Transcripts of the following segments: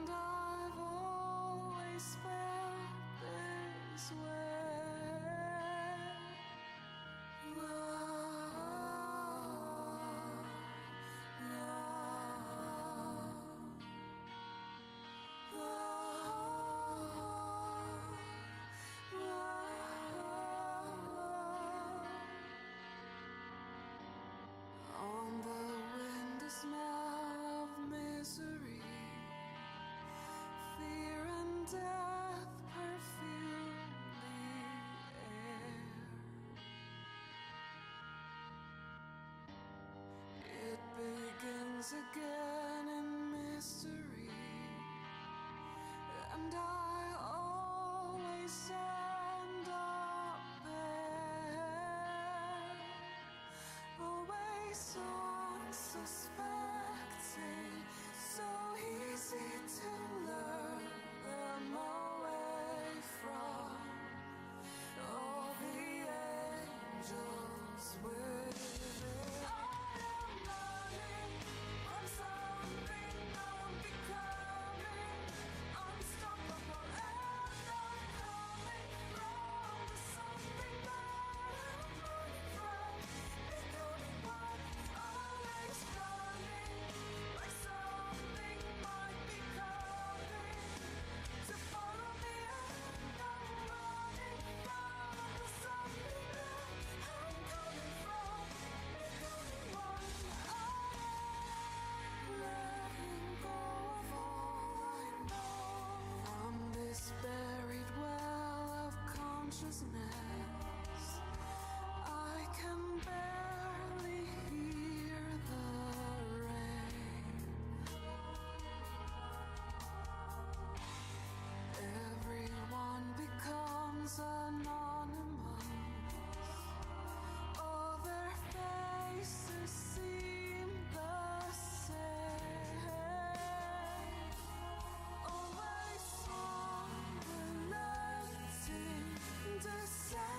And I've always felt this way. Love, love, on the wind, the smell of misery, fear and death perfume the air. It begins again in mystery, and I always end up there, always unsuspecting, so easy to lure them away from all the angels within. I am running from something I'm becoming, unstoppable, and I'm coming from the something that I'm running from, becoming one, always running like something might be coming to follow me, and I'm running from the something that I'm coming from, becoming one. I am letting go of all I know from this buried well of consciousness. I can barely hear the rain. Everyone becomes anonymous. All their faces seem the same. Always unrelenting, the same.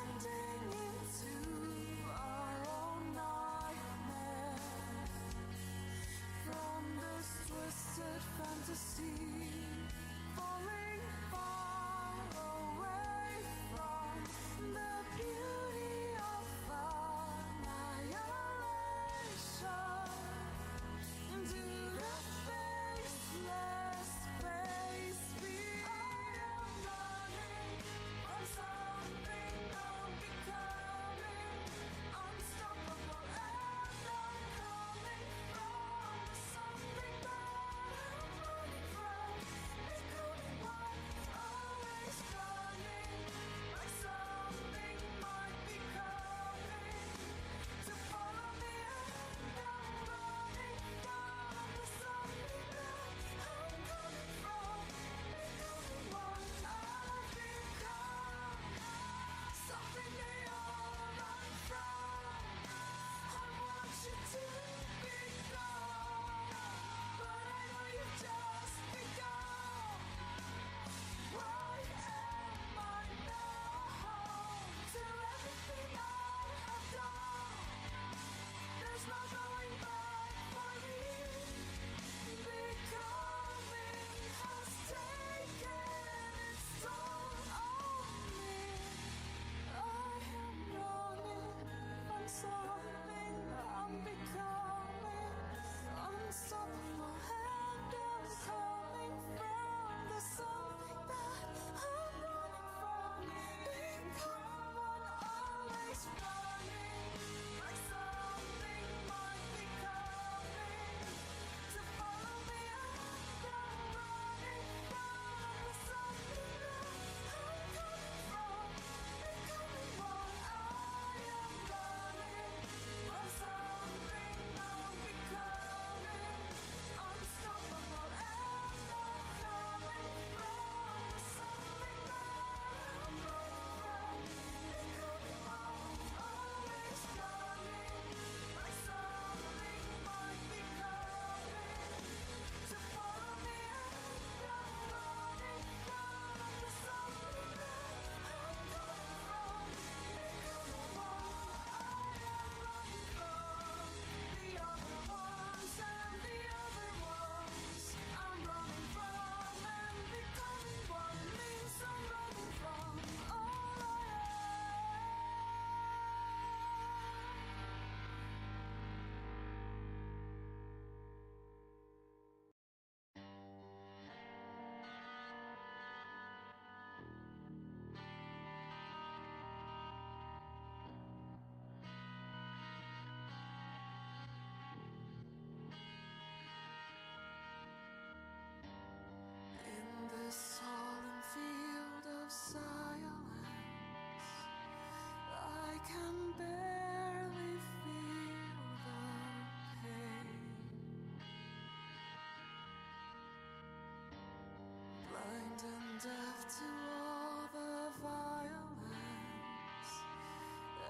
deaf to all the violence,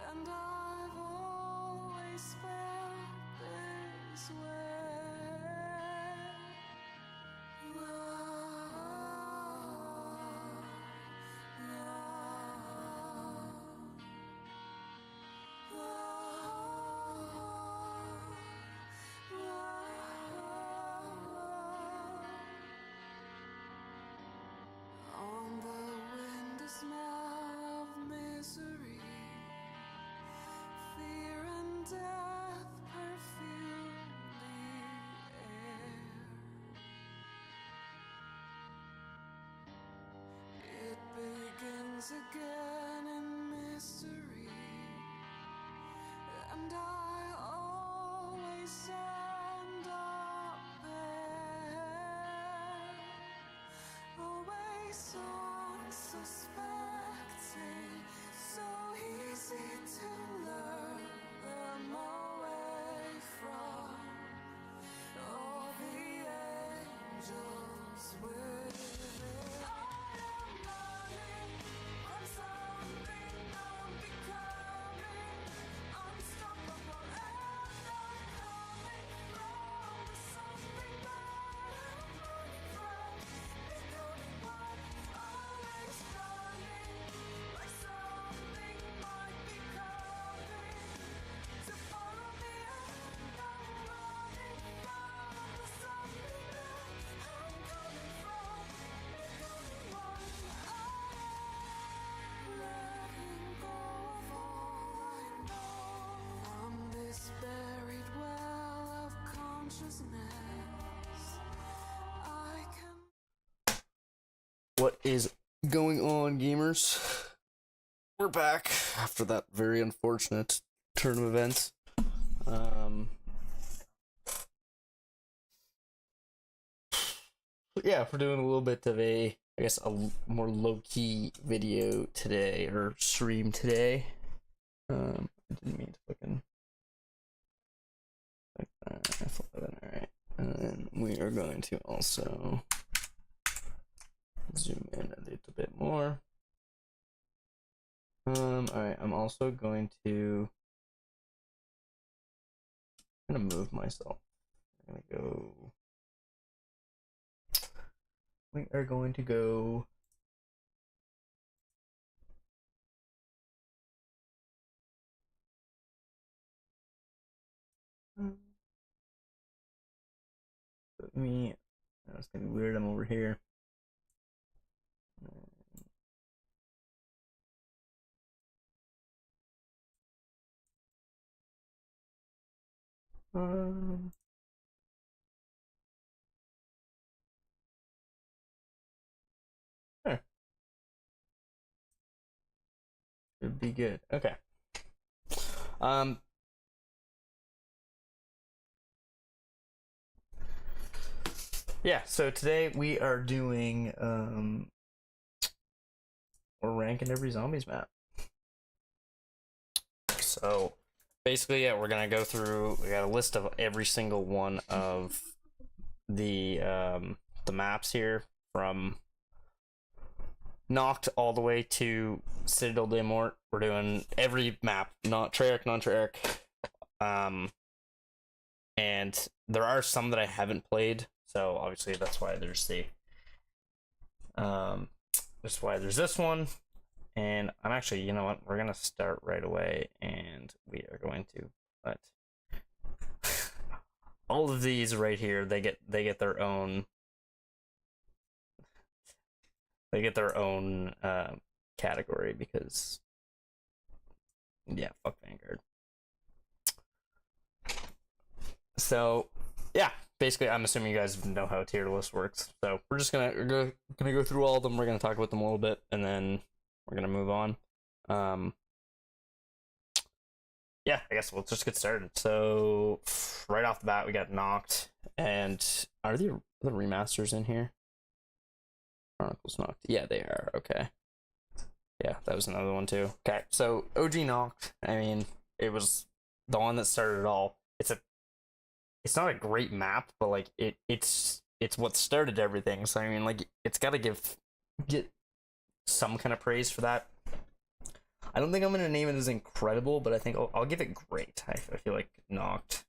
and I've always felt this way. On the wind, the smell of misery, fear and death perfume the air. It begins again in mystery, and I always end up there, always unsuspecting, so easy to lure them away from all the angels within. I am running from something I'm becoming, unstoppable, and I'm coming from something that I'm running from, becoming one, always running, like something might be coming to follow me, and I'm running from the something that I'm coming from, becoming one. I'm letting go of all I know from this buried well of consciousness. I can. What is going on, gamers? We're back after that very unfortunate turn of events. Yeah, we're doing a little bit of a, I guess, a more low-key video today, or stream today. I didn't mean to fucking... Alright. And then we are going to also zoom in a little bit more. Alright, I'm also going to... I'm gonna move myself. I'm gonna go... We are going to go... That's gonna be weird, I'm over here. There. Should be good. Okay. Yeah, so today we are doing we're ranking every zombies map. So basically, yeah, we're gonna go through, we got a list of every single one of the maps here, from Knocked all the way to Citadel de Mort. We're doing every map, not Treyarch, non-Treyarch. And there are some that I haven't played, so obviously that's why there's the that's why there's this one. And I'm actually, you know what, we're gonna start right away, and we are going to put all of these right here. They get their own category, because yeah, fuck Vanguard. So yeah, basically I'm assuming you guys know how a tier list works, so we're just gonna go through all of them. We're gonna talk about them a little bit, and then we're gonna move on. Yeah, I guess we'll just get started. So right off the bat, we got Knocked, and are the remasters in here? Chronicles Knocked. Yeah, they are. Okay. Yeah, that was another one too. Okay, so OG Knocked, I mean, it was the one that started it all. It's not a great map, but like it's what started everything. So I mean, like, it's got to give get some kind of praise for that. I don't think I'm gonna name it as incredible, but I think I'll give it great. I feel like Noct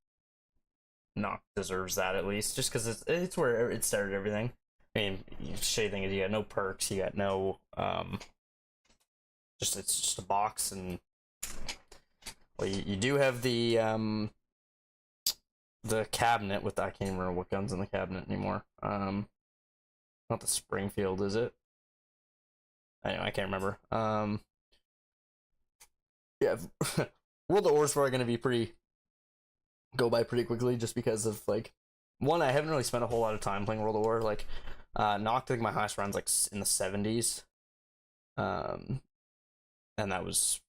deserves that at least, just because it's where it started everything. I mean, shitty thing is you got no perks, you got no it's just a box, and well, you do have the cabinet with I can't even remember what guns in the cabinet anymore. Not the Springfield, is it? Anyway, I can't remember. Yeah, World of War is probably going to be go by pretty quickly, just because of like, one, I haven't really spent a whole lot of time playing World of War. Like, Noct, I think my highest round's like in the 70s, and that was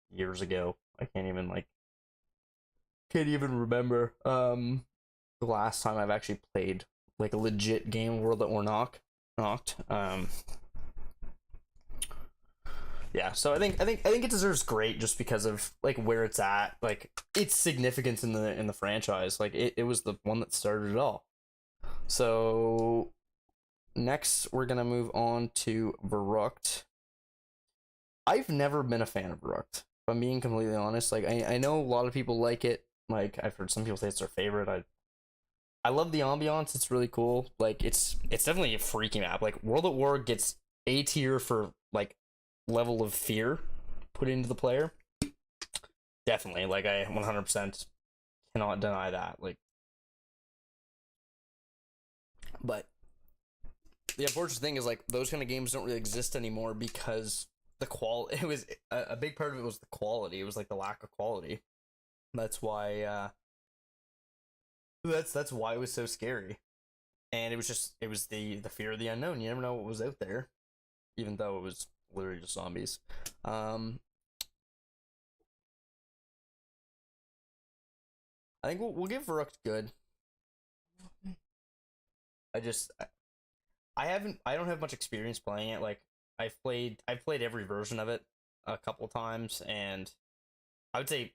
years ago. I can't even remember the last time I've actually played like a legit game World of War Noct. Yeah, so I think it deserves great, just because of like where it's at, like its significance in the franchise. Like it was the one that started it all. So next we're gonna move on to Verrucht. I've never been a fan of Verrucht, if I'm being completely honest. Like I know a lot of people like it. Like I've heard some people say it's their favorite. I love the ambiance. It's really cool. Like it's definitely a freaky map. Like World at War gets A tier for like level of fear put into the player. Definitely, like I 100% cannot deny that. Like, but the unfortunate thing is like those kind of games don't really exist anymore, because the quality. It was a big part of it was the quality. It was like the lack of quality. That's why. That's why it was so scary, and it was the fear of the unknown. You never know what was out there, even though it was literally just zombies. I think we'll give Verrucht good. I just I don't have much experience playing it. Like I've played every version of it a couple times, and I would say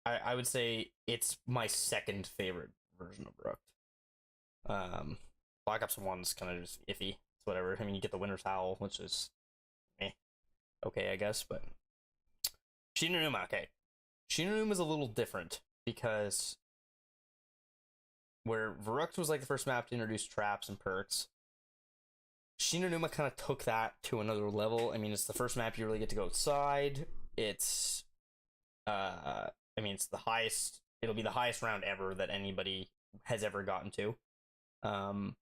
I would say it's my second favorite version of Verrucht. Black Ops 1's kind of just iffy. It's whatever. I mean, you get the Winter's Howl, which is okay, I guess, but Shinonuma, okay. Shinonuma is a little different, because where Verrucht was like the first map to introduce traps and perks, Shinonuma kind of took that to another level. I mean, it's the first map you really get to go outside. It's I mean, it's the highest. It'll be the highest round ever that anybody has ever gotten to. And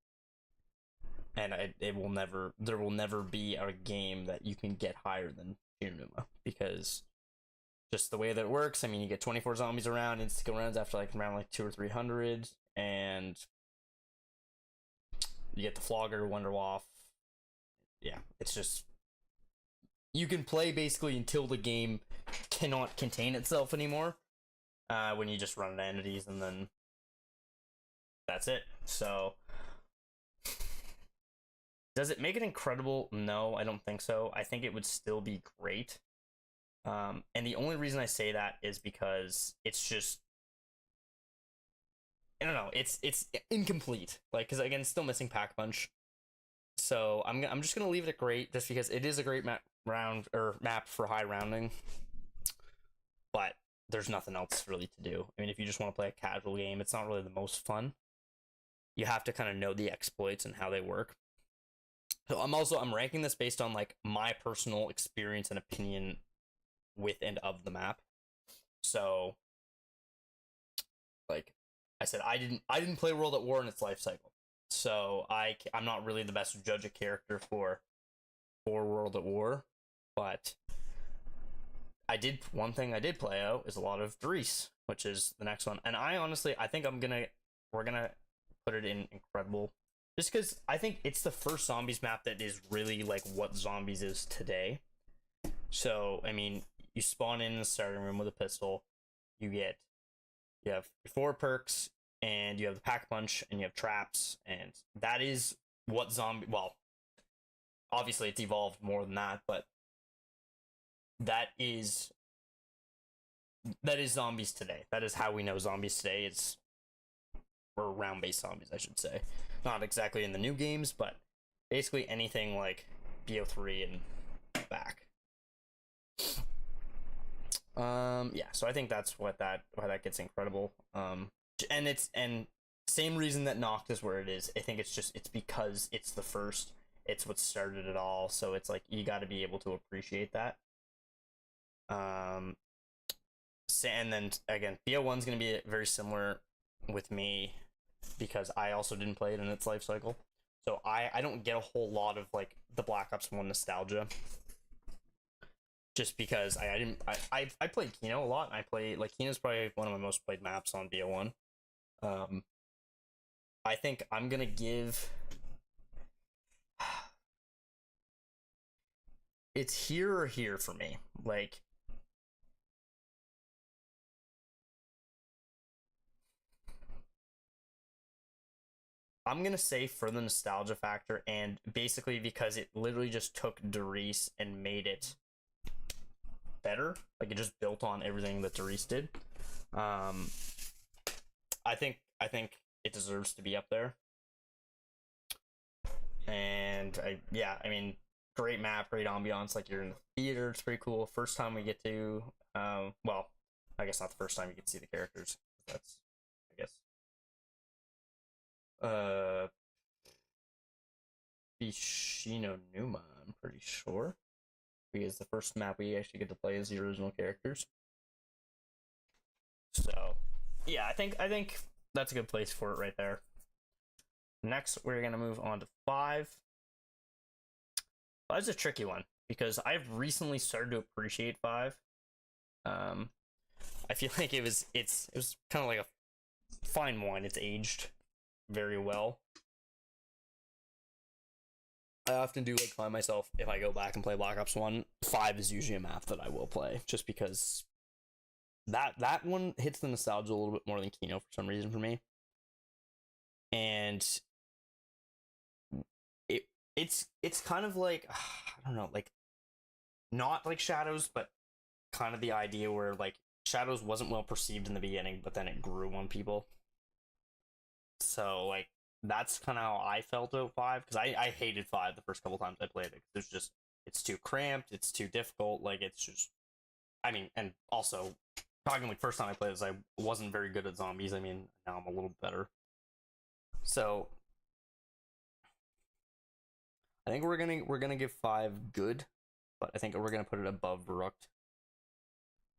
it will never. There will never be a game that you can get higher than Shinonuma, because just the way that it works. I mean, you get 24 zombies around, instant kill rounds after like around like 200 or 300, and you get the Flogger, Wonder Waff. Yeah, it's just you can play basically until the game cannot contain itself anymore. When you just run into entities, and then that's it. So, does it make it incredible? No, I don't think so. I think it would still be great. And the only reason I say that is because it's just, I don't know, it's incomplete. Like, because again, it's still missing Pack Punch. So I'm just gonna leave it at great, just because it is a great map for high rounding. But there's nothing else really to do. I mean, if you just want to play a casual game, it's not really the most fun. You have to kind of know the exploits and how they work. So I'm ranking this based on like my personal experience and opinion with and of the map. So, like I said, I didn't play World at War in its life cycle, so I'm not really the best judge of character for World at War, but one thing I did play out is a lot of Dries, which is the next one, and I think we're gonna put it in incredible, just because I think it's the first zombies map that is really like what zombies is today. So I mean, you spawn in the starting room with a pistol, you have 4 perks, and you have the Pack Punch, and you have traps, and that is what well, obviously it's evolved more than that, but that is zombies today. That is how we know zombies today. It's or round-based zombies, I should say. Not exactly in the new games, but basically anything like BO3 and back. Yeah, so I think that's why that gets incredible. And same reason that Noct is where it is. I think it's because it's the first. It's what started it all. So it's like you got to be able to appreciate that. And then again, BO1's gonna be very similar with me because I also didn't play it in its life cycle. So I don't get a whole lot of like the Black Ops 1 nostalgia. Just because I played Kino a lot. I play like Kino's probably one of my most played maps on BO1. I think I'm gonna give it's here or here for me. Like I'm gonna say for the nostalgia factor and basically because it literally just took Darius and made it better. Like it just built on everything that Darius did. I think it deserves to be up there. And I mean, great map, great ambiance. Like you're in the theater, it's pretty cool. First time we get to, well, I guess not the first time you get to see the characters. That's, I guess, Bishino Numa. I'm pretty sure because the first map we actually get to play as the original characters. So, yeah, I think that's a good place for it right there. Next, we're gonna move on to 5. That's a tricky one because I've recently started to appreciate 5. I feel like it was kind of like a fine wine. It's aged very well. I often do like find myself if I go back and play Black Ops 1, 5 is usually a map that I will play just because that one hits the nostalgia a little bit more than Kino for some reason for me. And it's kind of like I don't know, like not like Shadows, but kind of the idea where like Shadows wasn't well perceived in the beginning, but then it grew on people. So like that's kind of how I felt about 5 because I hated 5 the first couple times I played it. There's just it's too cramped, it's too difficult. Like it's just, I mean, and also talking like first time I played this, I wasn't very good at zombies. I mean, now I'm a little better. So I think we're gonna give 5 good, but I think we're gonna put it above Verrucht,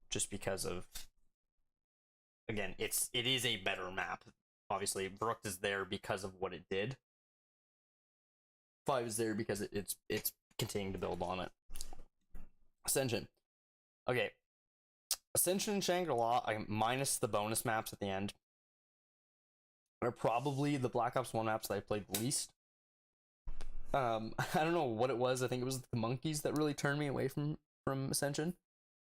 just because of again, it is a better map. Obviously, Verrucht is there because of what it did. 5 is there because it's continuing to build on it. Ascension, okay, Ascension and Shangri-La, minus the bonus maps at the end, are probably the Black Ops 1 maps that I played the least. I don't know what it was. I think it was the monkeys that really turned me away from Ascension.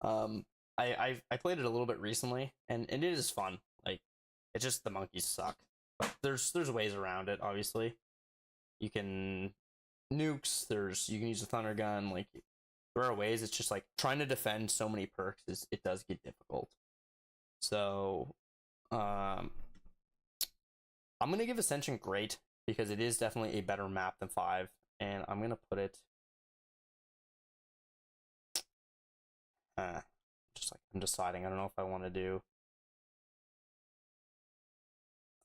I played it a little bit recently, and it is fun. Like, it's just the monkeys suck. But there's ways around it. Obviously, you can nukes. You can use a thunder gun. Like, there are ways. It's just like trying to defend so many perks it does get difficult. So, I'm gonna give Ascension great, because it is definitely a better map than 5, and I'm gonna put it just like I'm deciding. I don't know if I want to do.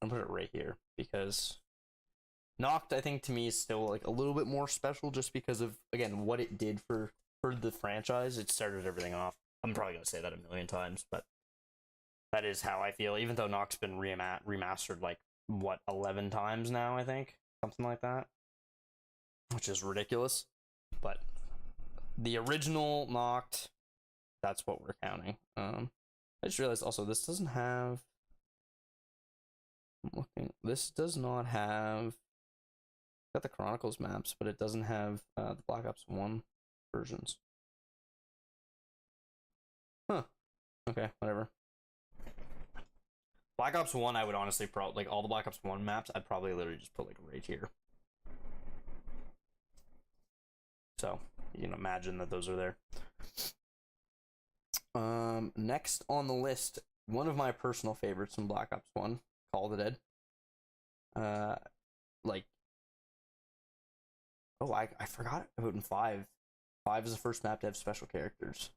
I'm gonna put it right here because Noct, I think, to me is still like a little bit more special just because of again what it did for the franchise. It started everything off. I'm probably gonna say that a million times, but that is how I feel. Even though Noct's been remastered like what 11 times now, I think. Something like that, which is ridiculous. But the original Noct, that's what we're counting. I just realized also this doesn't have. I'm looking. This does not have. Got the Chronicles maps, but it doesn't have the Black Ops 1 versions. Huh. Okay, whatever. Black Ops 1, I would honestly probably like all the Black Ops 1 maps. I'd probably literally just put like right here. So you can imagine that those are there. Next on the list, one of my personal favorites from Black Ops 1, Call of the Dead. Like, oh, I forgot about in 5. 5 is the first map to have special characters.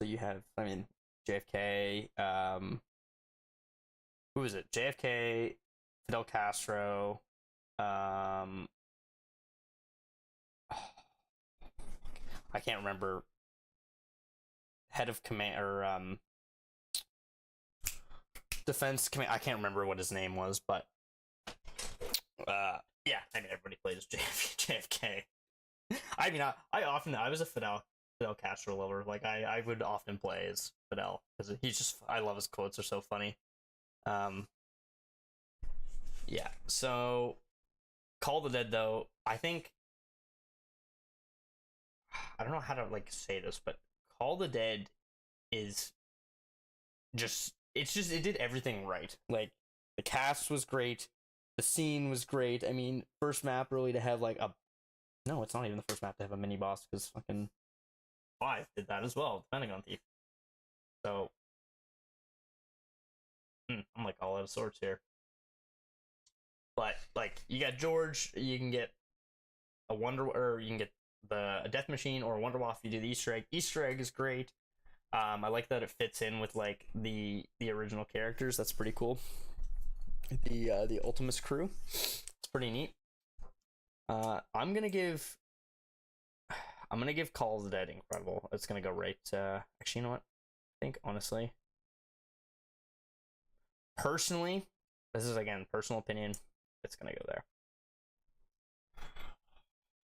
So you have, I mean, JFK, who is it? JFK, Fidel Castro, I can't remember, head of command, or defense command, I can't remember what his name was, but yeah, I mean, everybody plays JFK. I mean, I was a Fidel Castro lover. Like, I would often play as Fidel because he's just, I love his quotes, are so funny. Yeah, so Call of the Dead, though, I think, I don't know how to like say this, but Call of the Dead is just, it did everything right. Like, the cast was great, the scene was great. I mean, first map really to have like a, no, it's not even the first map to have a mini boss, because fucking 5 did that as well, depending on Thief. So I'm like all out of sorts here. But like, you got George, you can get a or you can get a death machine or a wonder waff if you do the Easter egg. Easter egg is great. I like that it fits in with like the original characters. That's pretty cool. The Ultimus crew, it's pretty neat. I'm gonna give Call of the Dead incredible. It's gonna go right. Actually, you know what? I think honestly, personally, this is again personal opinion, it's gonna go there.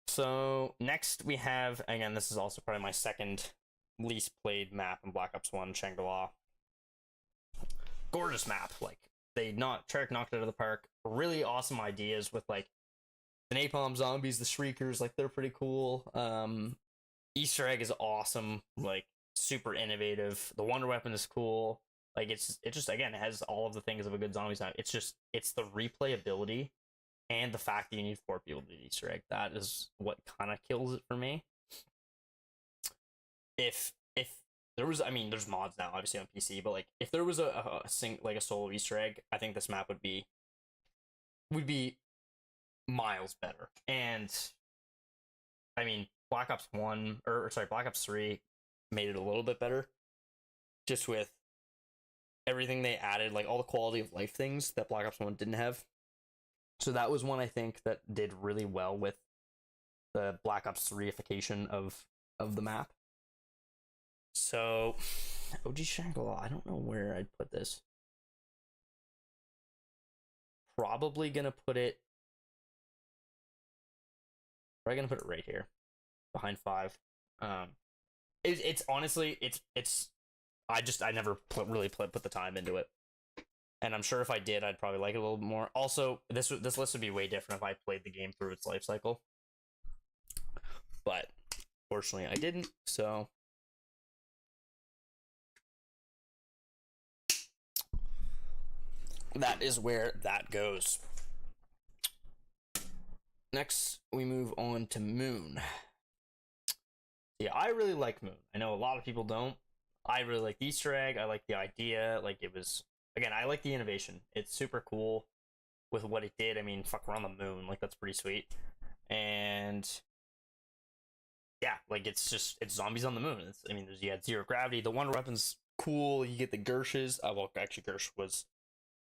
So next we have, again, this is also probably my second least played map in Black Ops 1, Shangri-La. Gorgeous map. Like, Treyarch knocked it out of the park. Really awesome ideas with like the napalm zombies, the shriekers, like they're pretty cool. Easter egg is awesome, like super innovative. The wonder weapon is cool. Like, it just again, it has all of the things of a good zombie map. It's the replayability and the fact that you need 4 people to do Easter egg. That is what kind of kills it for me. If there was, I mean, there's mods now obviously on PC, but like if there was a solo Easter egg, I think this map would be miles better. And I mean, Black Ops 3 made it a little bit better, just with everything they added, like all the quality of life things that Black Ops 1 didn't have. So that was one I think that did really well with the Black Ops 3ification of the map. So OG Shangri-La, I don't know where I'd put this. Probably gonna put it right here, behind 5. It's honestly, I never really put the time into it, and I'm sure if I did, I'd probably like it a little bit more. Also, this list would be way different if I played the game through its life cycle, but fortunately I didn't. So that is where that goes. Next, we move on to Moon. Yeah, I really like Moon. I know a lot of people don't. I really like the Easter egg. I like the idea. Like, it was, again, I like the innovation. It's super cool with what it did. I mean, fuck, we're on the moon. Like, that's pretty sweet. And yeah, like, it's zombies on the moon. You had zero gravity. The wonder weapon's cool. You get the Gershes. Well, actually, Gersh was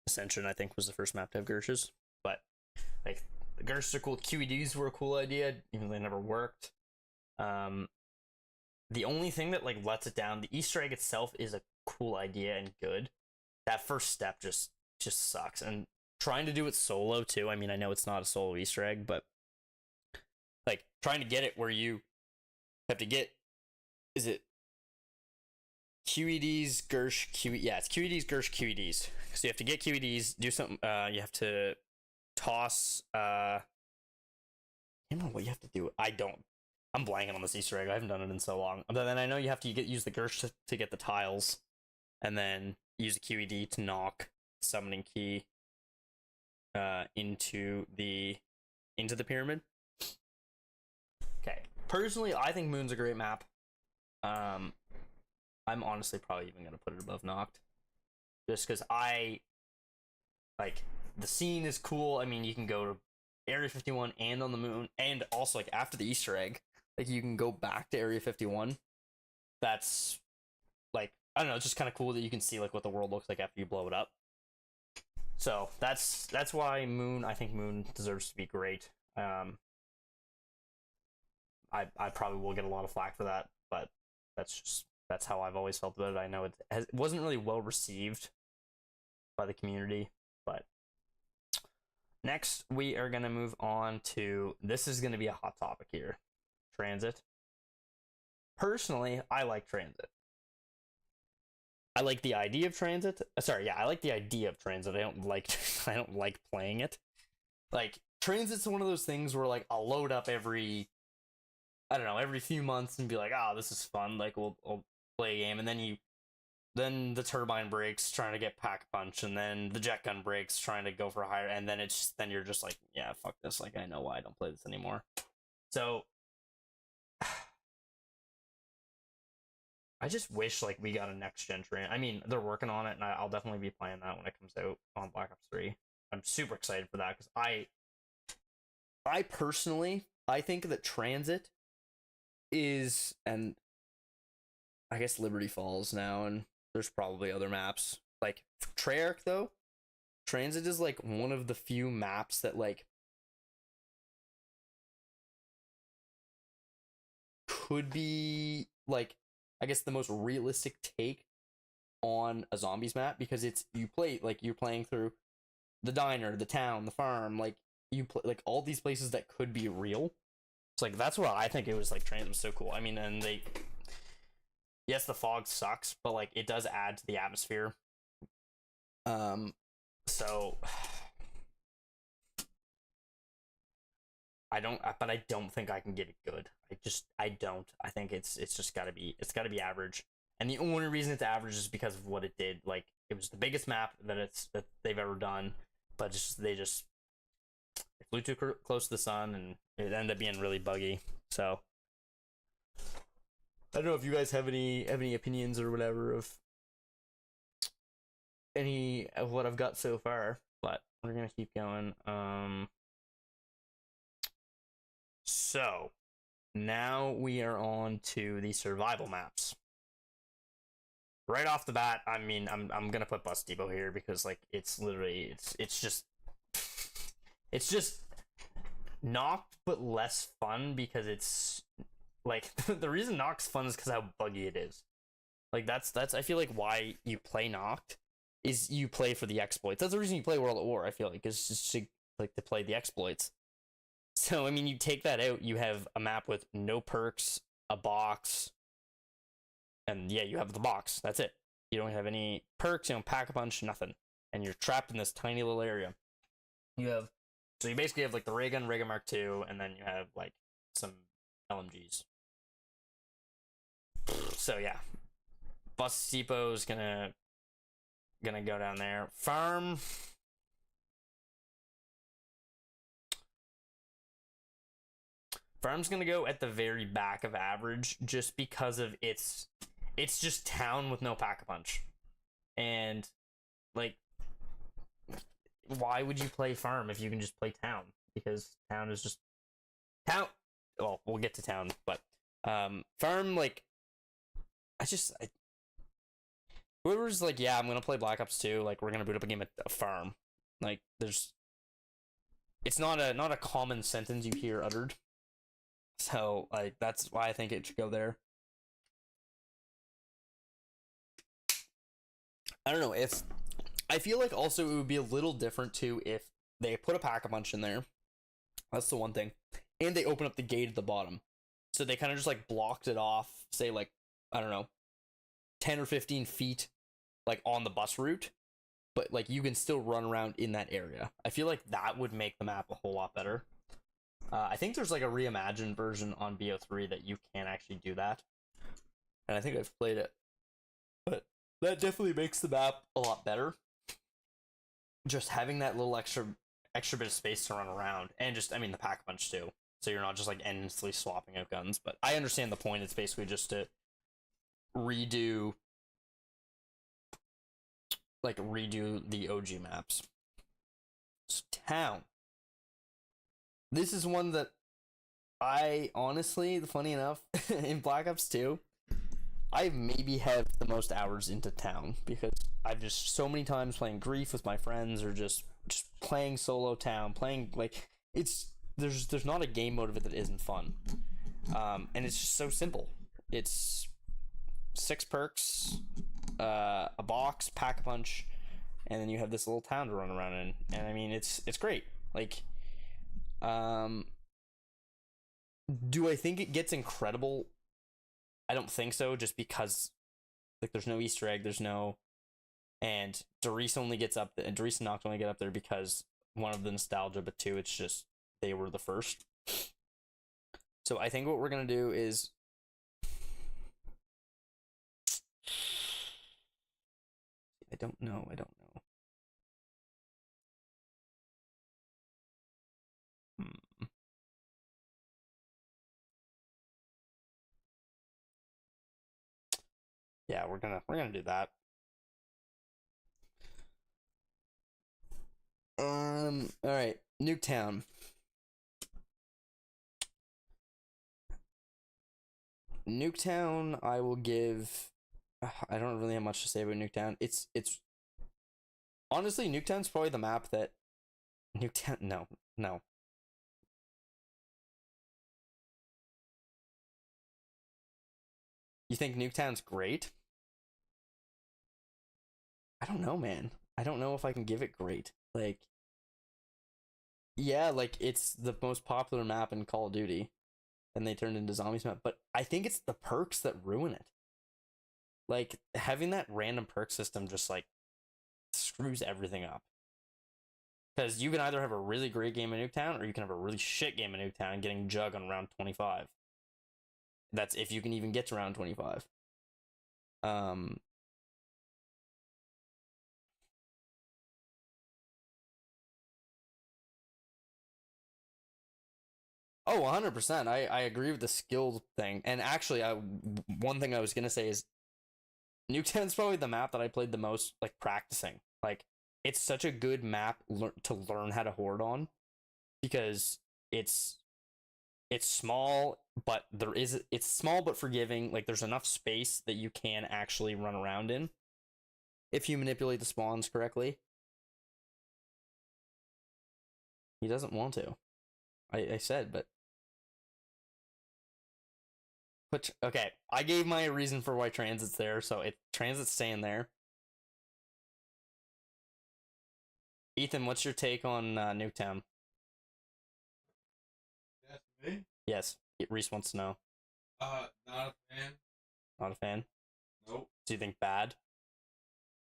Ascension, I think, was the first map to have Gershes. But like, the Gershes are cool. QEDs were a cool idea, even though they never worked. The only thing that like lets it down, the Easter egg itself is a cool idea and good. That first step just sucks. And trying to do it solo too. I mean, I know it's not a solo Easter egg, but like trying to get it where you have to get, is it QEDs, Gersh, QE? Yeah, it's QEDs, Gersh, QEDs. So you have to get QEDs, do something. You have to toss. I don't know what you have to do. I'm blanking on this Easter egg. I haven't done it in so long. But then I know you have to use the Gersh to get the tiles, and then use a QED to knock summoning key into the pyramid. Okay. Personally, I think Moon's a great map. I'm honestly probably even gonna put it above Knocked, just because I like the scene is cool. I mean, you can go to Area 51 and on the moon, and also like after the Easter egg, like you can go back to Area 51. That's like, I don't know, it's just kind of cool that you can see like what the world looks like after you blow it up. So that's why Moon. I think Moon deserves to be great. I probably will get a lot of flack for that, but that's how I've always felt about it. I know it wasn't really well received by the community, but next we are gonna move on to, this is gonna be a hot topic here, transit. Personally, I like transit. I like the idea of transit. I like the idea of transit. I don't like playing it. Like, transit's one of those things where like I'll load up every few months and be like, this is fun. Like we'll play a game, and then the turbine breaks trying to get pack punch, and then the jet gun breaks trying to go for a higher, and then then you're just like, yeah, fuck this. Like, I know why I don't play this anymore. So I just wish like we got a next gen train. I mean, they're working on it, and I'll definitely be playing that when it comes out on Black Ops 3. I'm super excited for that because I personally, I think that transit is, and I guess Liberty Falls now, and there's probably other maps. Like Treyarch though, transit is like one of the few maps that like could be like, I guess, the most realistic take on a zombies map, because you're playing through the diner, the town, the farm, like you play like all these places that could be real. So like that's what I think it was like. Transit was so cool. I mean, and yes, the fog sucks, but like it does add to the atmosphere. So I don't think I can get it good. I don't. I think it's just gotta be average. And the only reason it's average is because of what it did. Like, it was the biggest map that they've ever done, but they flew too close to the sun, and it ended up being really buggy. So I don't know if you guys have any opinions or whatever of any of what I've got so far, but we're gonna keep going. So now we are on to the survival maps. Right off the bat, I mean, I'm gonna put Bus Depot here because like it's literally it's just knocked but less fun, because it's like the reason Knock's fun is because how buggy it is. Like that's I feel like why you play Knocked is you play for the exploits. That's the reason you play World at War. I feel like it's just to play the exploits. So I mean, you take that out, you have a map with no perks, a box, and yeah, you have the box. That's it. You don't have any perks. You don't pack a punch, nothing, and you're trapped in this tiny little area. So you basically have like the ray gun Mark II, and then you have like some LMGs. So yeah, Bus Depot is gonna go down there. Farm's gonna go at the very back of average, just because of it's just town with no pack-a-punch. And like, why would you play farm if you can just play town? Because town is just town. Well, we'll get to town, but farm, like, whoever's like, yeah, I'm gonna play Black Ops 2, like we're gonna boot up a game at a farm. Like, it's not a common sentence you hear uttered. So like that's why I think it should go there. I don't know, I feel like also it would be a little different too if they put a pack-a-punch in there. That's the one thing. And they open up the gate at the bottom. So they kind of just like blocked it off, say like, I don't know, 10 or 15 feet like on the bus route, but like you can still run around in that area. I feel like that would make the map a whole lot better. I think there's like a reimagined version on BO3 that you can actually do that, and I think I've played it, but that definitely makes the map a lot better. Just having that little extra bit of space to run around, and just, I mean, the pack punch too, so you're not just like endlessly swapping out guns. But I understand the point. It's basically just to redo the OG maps. Town. This is one that I honestly, funny enough, in Black Ops 2, I maybe have the most hours into Town because I've just so many times playing Grief with my friends or just playing solo Town, playing like there's not a game mode of it that isn't fun. And it's just so simple. It's 6 perks, a box, pack a punch, and then you have this little town to run around in. And I mean, it's great. Like, do I think it gets incredible? I don't think so, just because like there's no Easter egg, and Doris only gets up, and Doris and Noct only get up there because one of the nostalgia, but 2, it's just they were the first. So I think what we're gonna do is I don't know. Yeah, we're gonna do that. All right, Nuketown. Nuketown, I will give. I don't really have much to say about Nuketown. It's honestly, Nuketown's probably the map that Nuketown. No. You think Nuketown's great? I don't know, man. I don't know if I can give it great. Like, yeah, like it's the most popular map in Call of Duty, and they turned into zombies map. But I think it's the perks that ruin it. Like having that random perk system just like screws everything up. Because you can either have a really great game in Nuketown, or you can have a really shit game in Nuketown, getting jug on round 25. That's if you can even get to round 25. Oh, 100%. I agree with the skill thing. And actually, one thing I was going to say is Nuketown's probably the map that I played the most, like, practicing. Like, it's such a good map to learn how to horde on because it's small, but it's small but forgiving. Like, there's enough space that you can actually run around in if you manipulate the spawns correctly. He doesn't want to. I said, but okay, I gave my reason for why transit's there, so transit's staying there. Ethan, what's your take on Nuketown? That's me? Yes, Reese wants to know. Not a fan. Not a fan? Nope. Do you think bad?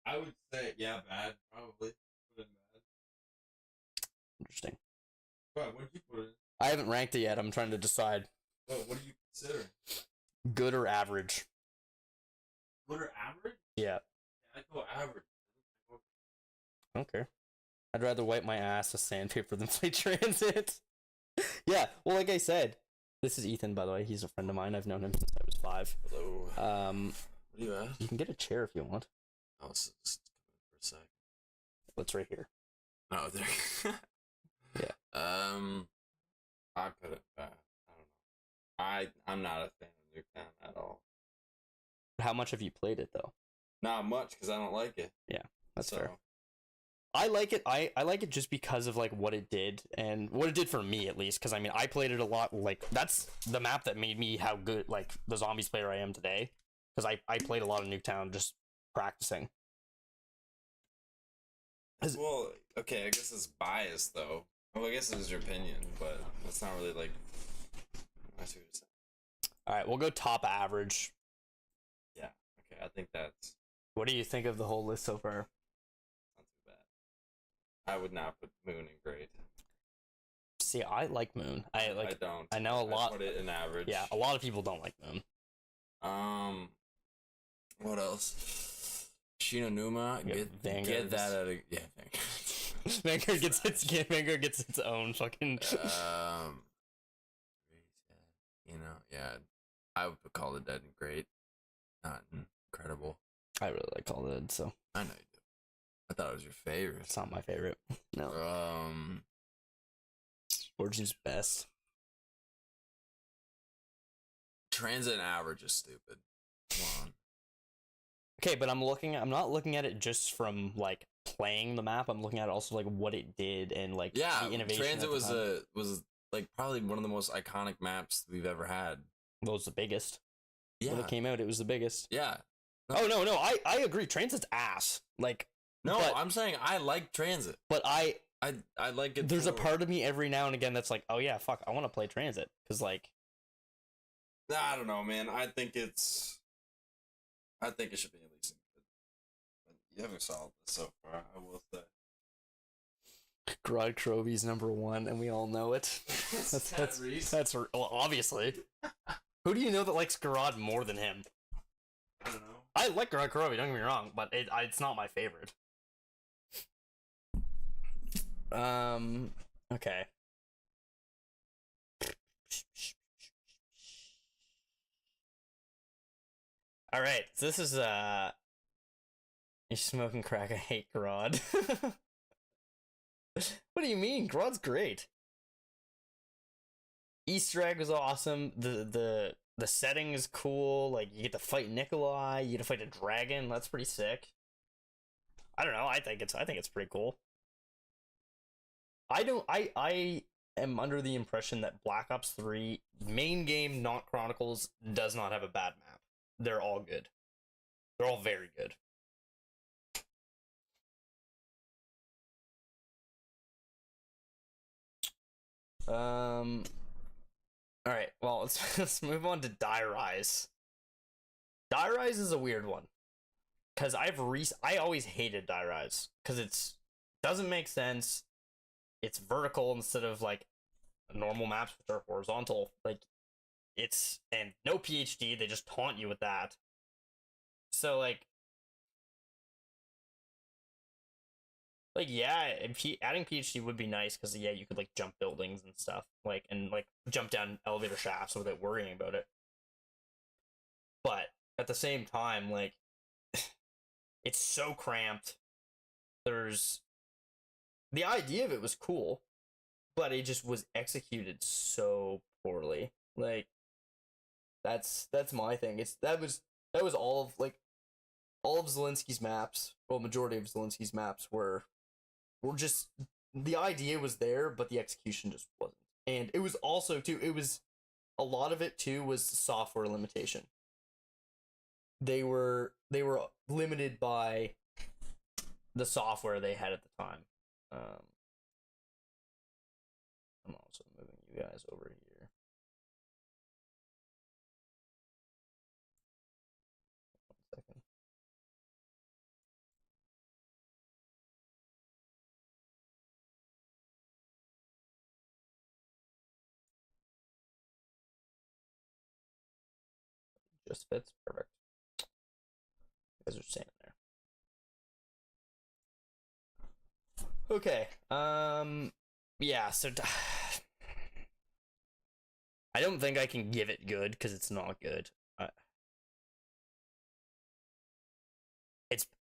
I would say, yeah, bad, probably. Put it in bad. Interesting. What did you put it in? I haven't ranked it yet. I'm trying to decide. What do you consider? Good or average? Good or average? Yeah. I'd go average. I don't care. I'd rather wipe my ass with sandpaper than play transit. Yeah, well, like I said, this is Ethan, by the way. He's a friend of mine. I've known him since I was 5. Hello. What are you at? You can get a chair if you want. Oh, just for a sec. What's right here? Oh, there. Yeah. I put it back. I don't know. I'm not a fan of Nuketown at all. How much have you played it, though? Not much, because I don't like it. Yeah, that's fair. I like it. I like it just because of like what it did and what it did for me, at least. Because I mean, I played it a lot. Like that's the map that made me how good like the zombies player I am today. Because I played a lot of Nuketown just practicing. Well, okay, I guess it's biased though. Well, I guess it was your opinion, but that's not really like. I see what you're saying. All right, we'll go top average. Yeah. Okay, I think that's What do you think of the whole list so far? not too bad. I would not put Moon in great. See, I like Moon. I don't. I know a lot. Put it in average. Yeah, a lot of people don't like Moon. What else? Shinonuma. Get that out of Vanguard gets its own fucking. Yeah, I would put Call of the Dead in great, not incredible. I really like Call of the Dead, so I know you do. I thought it was your favorite. It's not my favorite. No. Origin's best. Transit and average is stupid. Come on. Okay, but I'm not looking at it just from like playing the map. I'm looking at it also like what it did and like Yeah, the innovation. Transit was like probably one of the most iconic maps we've ever had. Well, it was the biggest. Yeah. When it came out, it was the biggest. Yeah. Oh no, I agree. Transit's ass. Like No, but, I'm saying I like Transit. But I like it. There's a part of me every now and again that's like, oh yeah, fuck, I want to play Transit because like. I don't know, man. I think it should be at least good. You haven't solved this so far, I will say. Grod Krovi's #1, and we all know it. That's well, obviously. Who do you know that likes Garad more than him? I don't know. I like Grod Krovi, don't get me wrong, but it's not my favorite. Okay. All right, so this is you're smoking crack. I hate Garad. What do you mean? Grod's great. Easter egg was awesome. The setting is cool. Like you get to fight Nikolai, you get to fight a dragon. That's pretty sick. I don't know. I think it's pretty cool. I am under the impression that Black Ops 3 main game, not Chronicles, does not have a bad map. They're all good. They're all very good. All right. Well, let's move on to Die Rise. Die Rise is a weird one because I always hated Die Rise because it's doesn't make sense. It's vertical instead of like normal maps which are horizontal. Like and no PhD. They just taunt you with that. So like yeah, adding PhD would be nice because yeah, you could like jump buildings and stuff, like and like jump down elevator shafts without worrying about it. But at the same time, like it's so cramped. The idea of it was cool, but it just was executed so poorly. Like that's my thing. That was all of Zelensky's maps. Well, majority of Zelensky's maps were just the idea was there, but the execution just wasn't. And it was also too. It was a lot of it too was software limitation. They were limited by the software they had at the time. I'm also moving you guys over here. One second. Just fits perfect. You guys are standing there. Okay. Yeah, so I don't think I can give it good because it's not good.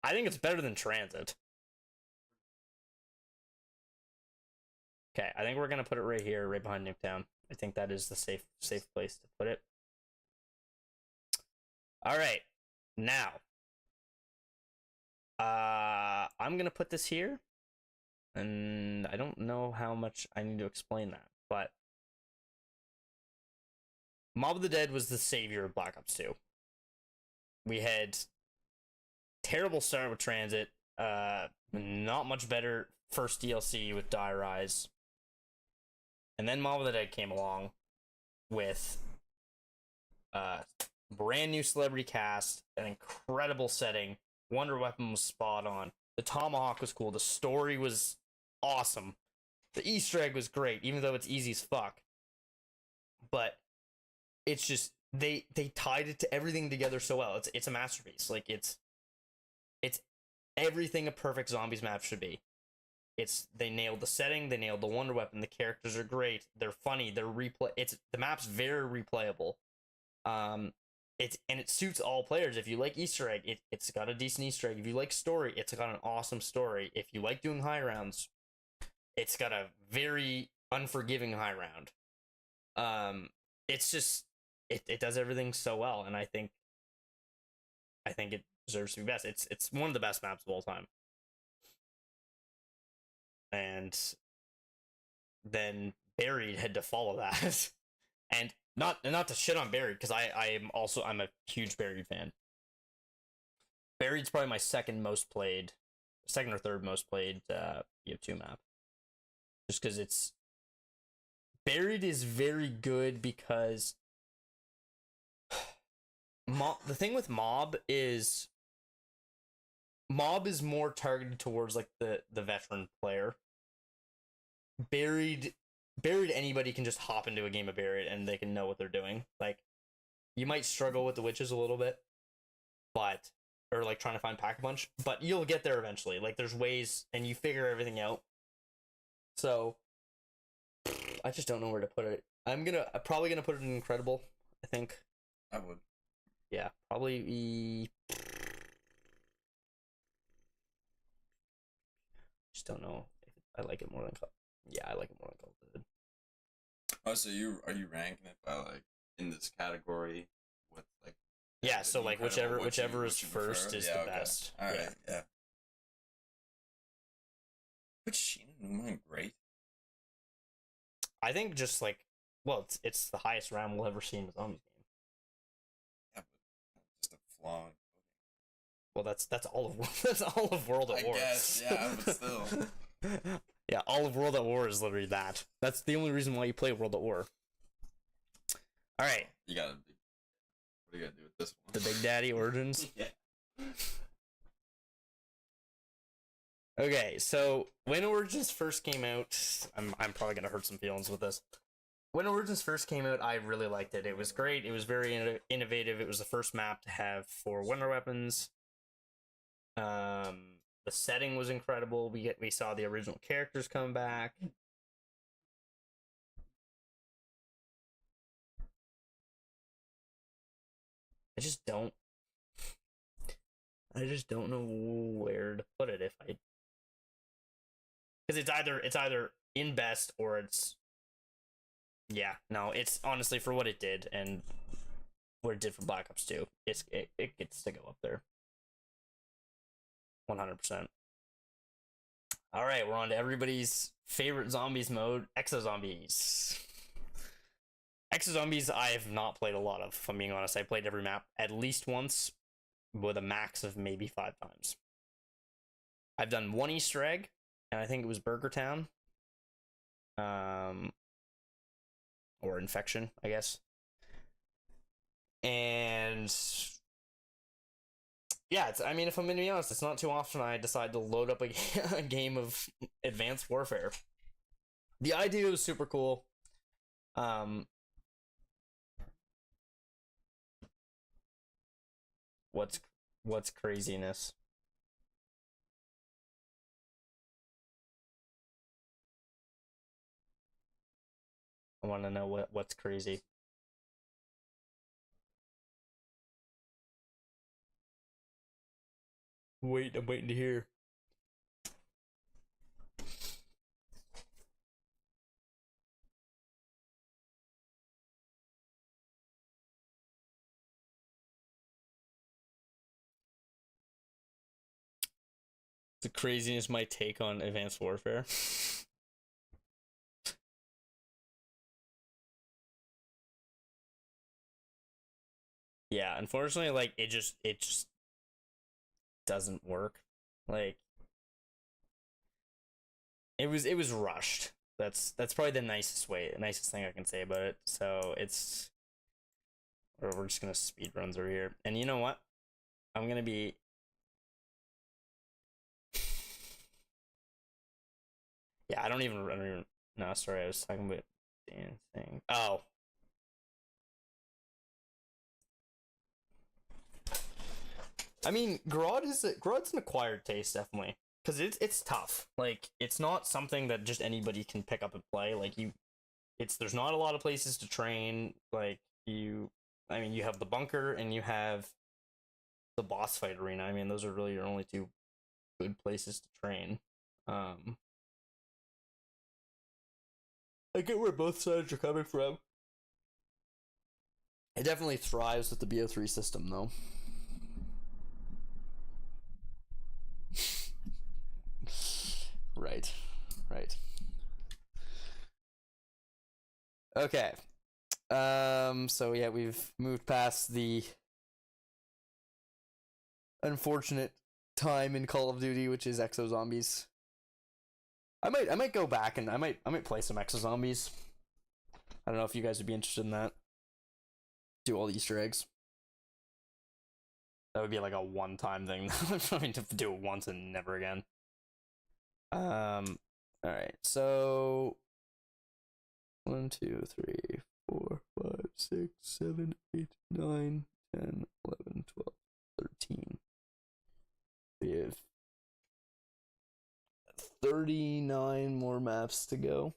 I think it's better than Transit. Okay, I think we're gonna put it right here, right behind Nuketown. I think that is the safe place to put it. All right, now I'm gonna put this here. And I don't know how much I need to explain that, but Mob of the Dead was the savior of Black Ops 2. We had terrible start with Transit, not much better first DLC with Die Rise. And then Mob of the Dead came along with brand new celebrity cast, an incredible setting. Wonder Weapon was spot on. The Tomahawk was cool. The story was awesome. The Easter egg was great, even though it's easy as fuck. But it's just they tied it to everything together so well. It's a masterpiece. Like it's everything a perfect zombies map should be. They nailed the setting, they nailed the Wonder Weapon, the characters are great, they're funny, the map's very replayable. it suits all players. If you like Easter egg, it's got a decent Easter egg. If you like story, it's got an awesome story. If you like doing high rounds, it's got a very unforgiving high round. It's just it does everything so well, and I think it deserves to be best. It's one of the best maps of all time. And then Buried had to follow that. And not to shit on Buried, because I'm a huge Buried fan. Buried's probably my second or third most played BO2 map. Just because Buried is very good because the thing with Mob is more targeted towards like the veteran player. Buried, anybody can just hop into a game of Buried and they can know what they're doing. Like, you might struggle with the witches a little bit, or like trying to find Pack-a-Punch, but you'll get there eventually. Like, there's ways, and you figure everything out. So I just don't know where to put it. I'm probably gonna put it in Incredible, I think. I would. Yeah, probably. Just don't know if I like it more than I like it more than Call of Duty. Oh, so are you ranking it by like in this category with like? Yeah, so like whichever is first is the okay. best. All right, yeah. But Sheena Newman great. I think just like, well, it's the highest round we'll ever see in a zombies game. Yeah, but just a flaw. Well, that's all of World at War. I guess, yeah, but still. Yeah, all of World at War is literally that. That's the only reason why you play World at War. All right. What do you gotta do with this one? The Big Daddy Origins. Yeah. Okay, so when Origins first came out, I'm probably gonna hurt some feelings with this. When Origins first came out, I really liked it. It was great. It was very innovative. It was the first map to have 4 wonder weapons. The setting was incredible. We saw the original characters come back. I just don't know where to put it because it's either in best or it's it's honestly for what it did and what it did for Black Ops 2. It gets to go up there. 100%. All right, we're on to everybody's favorite zombies mode, Exozombies. Exozombies I have not played a lot of, if I'm being honest. I played every map at least once with a max of maybe 5 times. I've done 1 Easter egg, and I think it was Burger Town. Or Infection, I guess. And yeah, if I'm gonna be honest, it's not too often I decide to load up a game of Advanced Warfare. The idea was super cool. What's craziness? I want to know what's crazy. I'm waiting to hear. The craziness my take on Advanced Warfare. Yeah, unfortunately, like it just doesn't work. Like it was rushed. That's probably the nicest thing I can say about it. So we're just gonna speed run through here. And you know what? I'm gonna be yeah, I don't even no, sorry, I was talking about dancing. Oh. I mean, Grodd's an acquired taste, definitely, because it's tough. Like, it's not something that just anybody can pick up and play. Like, there's not a lot of places to train. Like, I mean, you have the bunker and you have the boss fight arena. I mean, those are really your only two good places to train. I get where both sides are coming from. It definitely thrives with the BO3 system, though. Right. Okay. So yeah, we've moved past the unfortunate time in Call of Duty, which is Exo Zombies. I might go back and I might play some Exo Zombies. I don't know if you guys would be interested in that. Do all the Easter eggs. That would be like a one-time thing. I'm trying to do it once and never again. Alright, so 1, 2, 3, 4, 5, 6, 7, 8, 9, 10, 11, 12, 13. We have 39 more maps to go.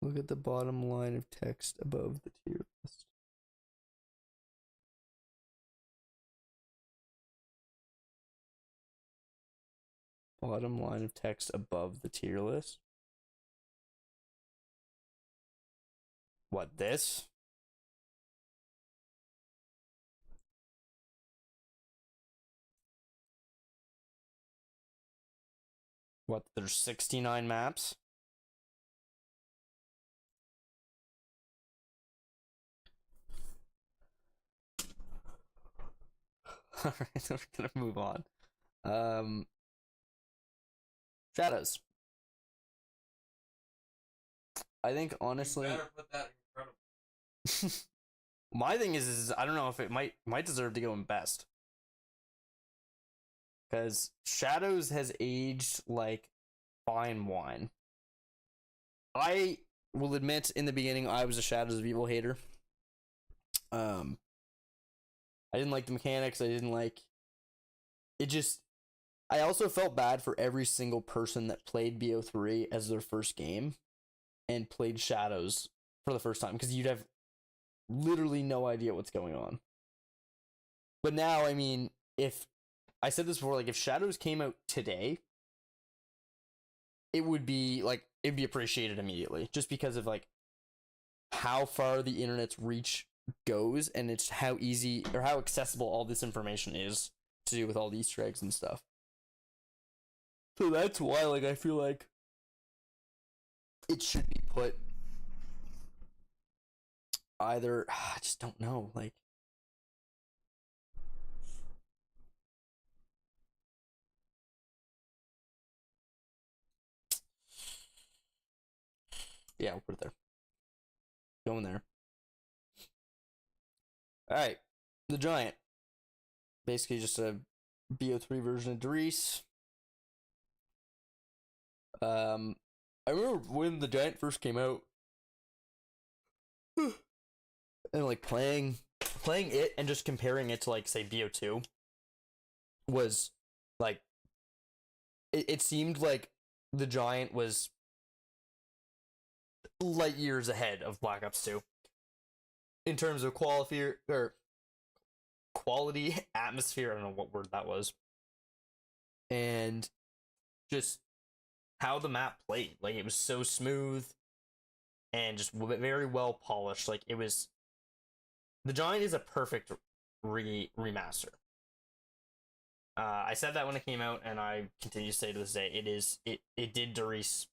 Look at the bottom line of text above the tier list. Bottom line of text above the tier list. What, this? What, there's 69 maps? Alright, we're gonna move on. Shadows. I think honestly, You better put that in front of my thing is I don't know if it might deserve to go in best. Because Shadows has aged like fine wine. I will admit in the beginning I was a Shadows of Evil hater. I didn't like the mechanics, I didn't like it. Just I also felt bad for every single person that played BO3 as their first game and played Shadows for the first time, because you'd have literally no idea what's going on. But now, I mean, if I said this before, like if Shadows came out today, it would be like it'd be appreciated immediately, just because of like how far the internet's reach goes, and it's how easy or how accessible all this information is to do with all the Easter eggs and stuff. So that's why, like, I feel like it should be put either. I just don't know, like. Yeah, we'll put it there. Go in there. Alright. The Giant. Basically just a BO3 version of Darius. I remember when the Giant first came out, and like playing it and just comparing it to like say BO2 was like it seemed like the Giant was light years ahead of Black Ops 2 in terms of quality, atmosphere, I don't know what word that was, and just how the map played. Like it was so smooth and just very well polished. Like it was, the Giant is a perfect remaster. I said that when it came out, and I continue to say to this day, it did Darius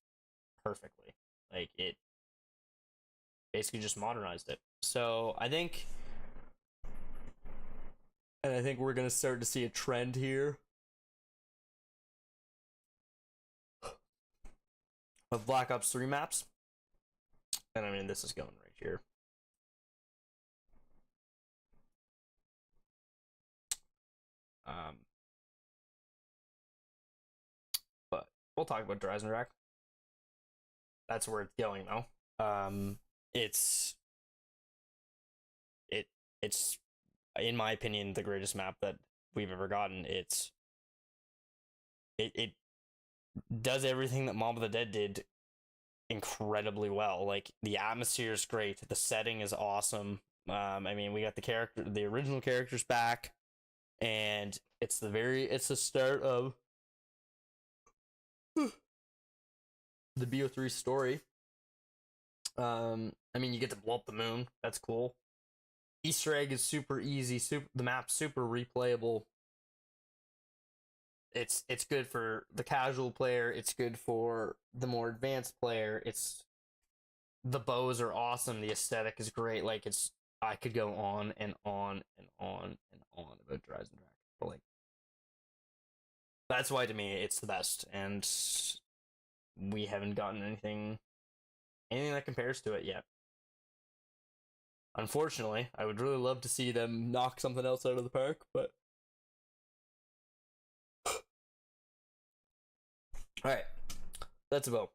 perfectly. Like it basically just modernized it. So I think we're gonna start to see a trend here of Black Ops 3 maps. And I mean, this is going right here. But we'll talk about Dreisendrack. That's where it's going, though. It's in my opinion the greatest map that we've ever gotten. It does everything that Mob of the Dead did incredibly well. Like, the atmosphere is great, the setting is awesome. I mean, we got the original characters back, and it's the start of the BO3 story. I mean, you get to blow up the moon. That's cool. Easter egg is super easy. The map's super replayable. It's good for the casual player. It's good for the more advanced player. The bows are awesome. The aesthetic is great. Like, I could go on and on and on and on about Horizon Track, but like, that's why to me it's the best, and we haven't gotten anything that compares to it yet. Unfortunately, I would really love to see them knock something else out of the park, but alright, that's about.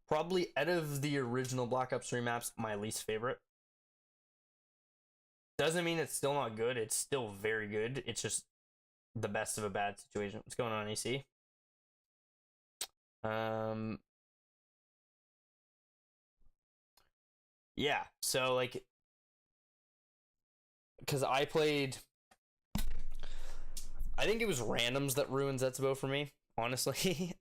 Probably out of the original Black Ops 3 maps, my least favorite. Doesn't mean it's still not good, it's still very good. It's just the best of a bad situation. What's going on, AC? Yeah, so like, because I think it was randoms that ruined Zetsubo for me, honestly.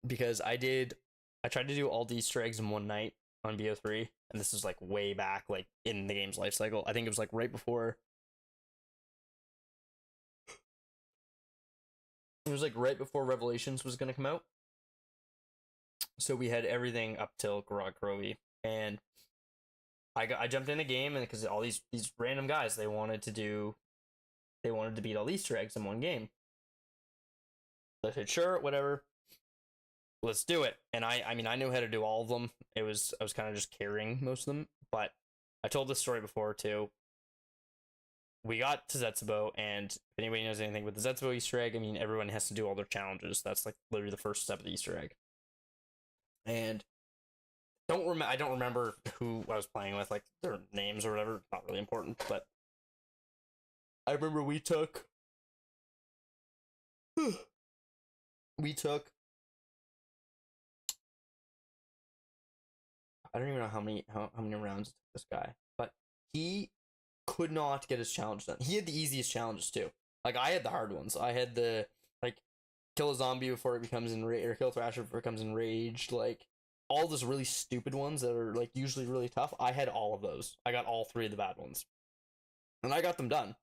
Because I tried to do all the Easter eggs in one night on BO3, and this is like way back, like in the game's life cycle. I think it was like right before. It was like right before Revelations was gonna come out. So we had everything up till Garage Krovi, and I jumped in a game, and because all these random guys they wanted to beat all the Easter eggs in one game. So I said sure, whatever. Let's do it. And I mean, I knew how to do all of them. I was kind of just carrying most of them, but I told this story before too. We got to Zetsubo, and if anybody knows anything with the Zetsubo Easter egg, I mean, everyone has to do all their challenges. That's like literally the first step of the Easter egg. And I don't remember who I was playing with, like their names or whatever. Not really important, but I remember we took I don't even know how many rounds it took this guy, but he could not get his challenge done. He had the easiest challenges too. Like, I had the hard ones. I had the like kill a zombie before it becomes enraged, or kill Thrasher before it becomes enraged. Like, all those really stupid ones that are like usually really tough. I had all of those. I got all 3 of the bad ones, and I got them done.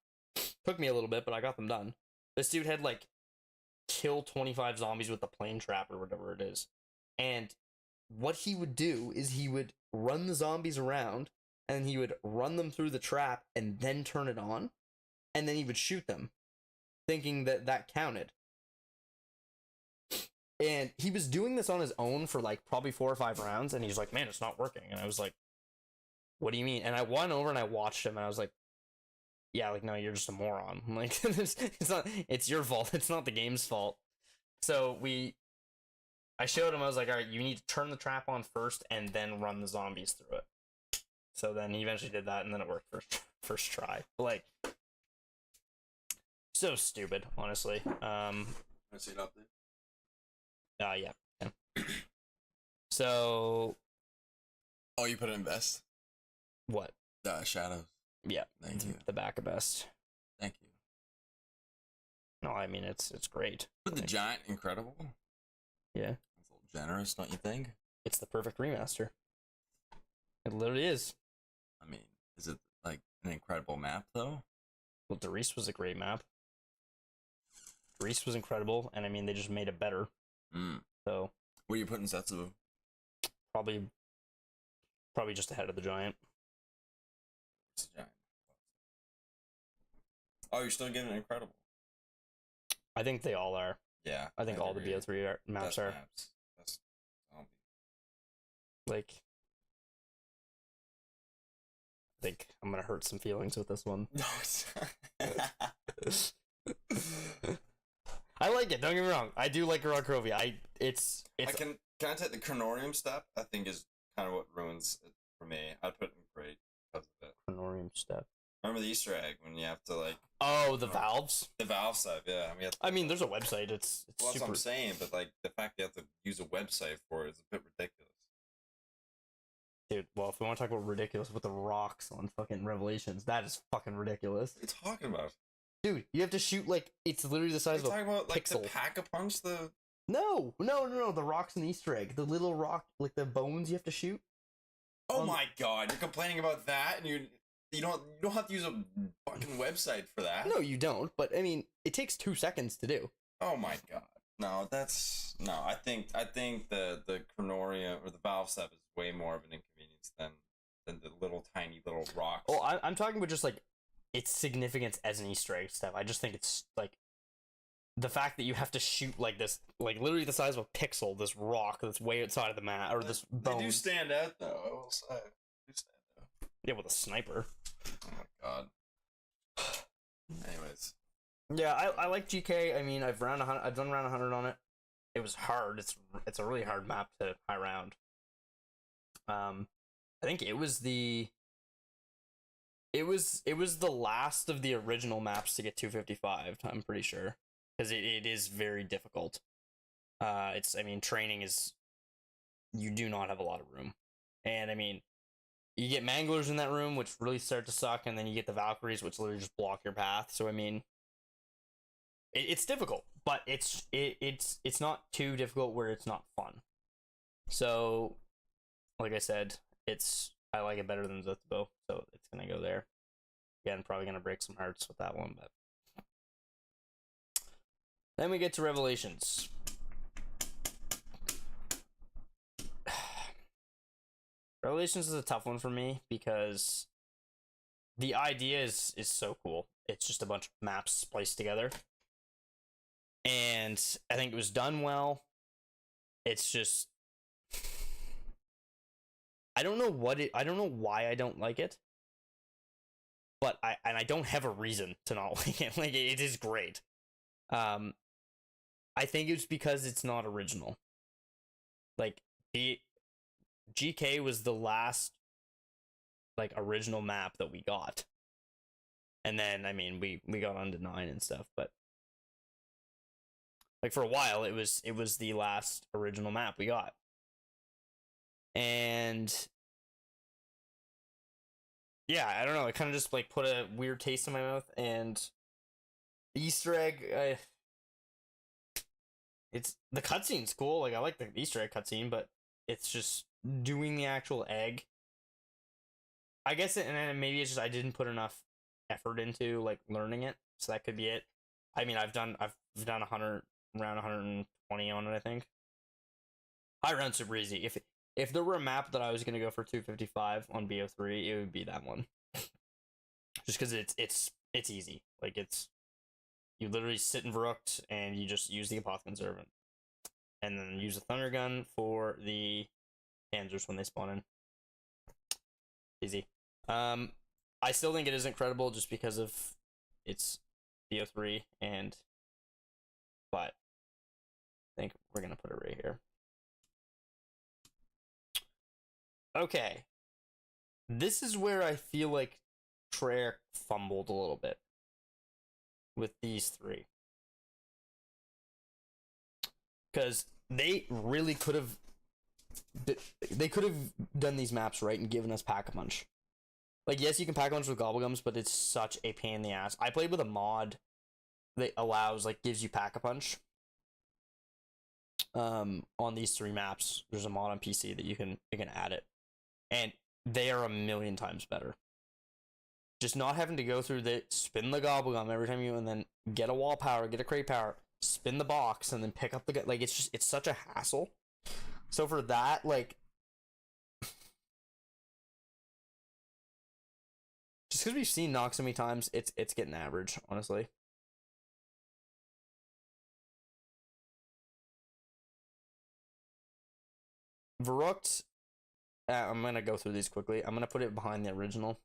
Took me a little bit, but I got them done. This dude had like kill 25 zombies with the plane trap or whatever it is, and what he would do is he would run the zombies around, and he would run them through the trap and then turn it on, and then he would shoot them, thinking that counted. And he was doing this on his own for like probably 4 or 5 rounds, and he's like, man, it's not working. And I was like, what do you mean? And I went over and I watched him, and I was like, yeah, like, no, you're just a moron. I'm like, it's your fault. It's not the game's fault. So I showed him, I was like, all right, you need to turn the trap on first and then run the zombies through it. So then he eventually did that, and then it worked first try. Like, so stupid, honestly. I see it up there. Yeah. So. Oh, you put it in best? What? Shadows. Yeah. Thank you. The back of best. Thank you. No, I mean, it's great. But the giant incredible? Yeah. It's a little generous, don't you think? It's the perfect remaster. It literally is. I mean, is it like an incredible map though? Well, Derice was a great map. Derice was incredible, and I mean, they just made it better. So. Where are you putting Zetsubo? Probably just ahead of the giant. It's a giant. Oh, you're still giving it incredible. I think they all are. Yeah. I think all the BO3 maps are. Best zombie. Like, I think I'm gonna hurt some feelings with this one. No, it's I like it. Don't get me wrong. I do like Garage Krovi. Can I take the Chronorium step? I think is kind of what ruins it for me. I'd put it in great because of it. Chronorium step. Remember the Easter egg when you have to like Oh, the valves. the valve stuff? Yeah, we have to, I mean, there's a website. It's well, that's super. what I'm saying, but like the fact you have to use a website for it is a bit ridiculous. Dude, well, if we want to talk about ridiculous with the rocks on fucking Revelations, that is fucking ridiculous. What are you talking about? Dude, you have to shoot like it's literally the size You're of a talking about like pixel. the pack-a-punch, the No, the rocks in the Easter egg, the little rock, like the bones you have to shoot. oh my god, you're complaining about that, and you don't have to use a fucking website for that. No, you don't. But I mean, it takes 2 seconds to do. Oh my god. No, that's no. I think the Chronorium or the valve stuff is way more of an inconvenience than the little tiny little rocks. Oh, I'm talking about just like its significance as an Easter egg stuff. I just think it's like the fact that you have to shoot like this, like literally the size of a pixel, this rock that's way outside of the map, or this bone. They do stand out though. I will say. They do stand out. Yeah, with a sniper. Oh my god. Anyways. Yeah, I like GK. I mean, I've done round 100 on it. It was hard. It's a really hard map to high round. I think it was the last of the original maps to get 255. I'm pretty sure, because it is very difficult. I mean, training is, you do not have a lot of room, and I mean, you get manglers in that room, which really start to suck, and then you get the Valkyries, which literally just block your path. So I mean, it's difficult, but it's not too difficult where it's not fun. So, like I said, I like it better than Zetsubo, so it's gonna go there. Again, probably gonna break some hearts with that one, but then we get to Revelations. Revelations is a tough one for me because the idea is so cool. It's just a bunch of maps spliced together, and I think it was done well. It's just, I don't know why I don't like it, but I don't have a reason to not like it. Like, it is great. I think it's because it's not original. Like, the GK was the last like original map that we got, and then I mean we got on to 9 and stuff, but like for a while it was the last original map we got, and yeah, I don't know, it kind of just like put a weird taste in my mouth. And the Easter egg, it's, the cutscene's cool, like I like the Easter egg cutscene, but it's just doing the actual egg. I guess and then maybe it's just I didn't put enough effort into like learning it, so that could be it. I mean, I've done 100, around 120 on it, I think. High round super easy. If there were a map that I was gonna go for 255 on BO3, it would be that one. Just because it's easy. Like, you literally sit in Verrucht and you just use the Apothicon Servant, and then use a Thunder Gun for the Panzers when they spawn in. Easy. I still think it is incredible just because of its BO3, but I think we're gonna put it right here. Okay. This is where I feel like Treyarch fumbled a little bit with these 3. Because they really could have done these maps right and given us Pack-a-Punch. Like, yes, you can Pack-a-Punch with Gobblegums, but it's such a pain in the ass. I played with a mod that allows, like, gives you Pack-a-Punch. On these 3 maps, there's a mod on PC that you can add it, and they are a million times better. Just not having to go through spin the Gobblegum every time and then get a wall power, get a crate power, spin the box, and then pick up the, like, it's such a hassle. So for that, like, just because we've seen Nox so many times, it's getting average, honestly. Verrucht, I'm gonna go through these quickly. I'm gonna put it behind the original.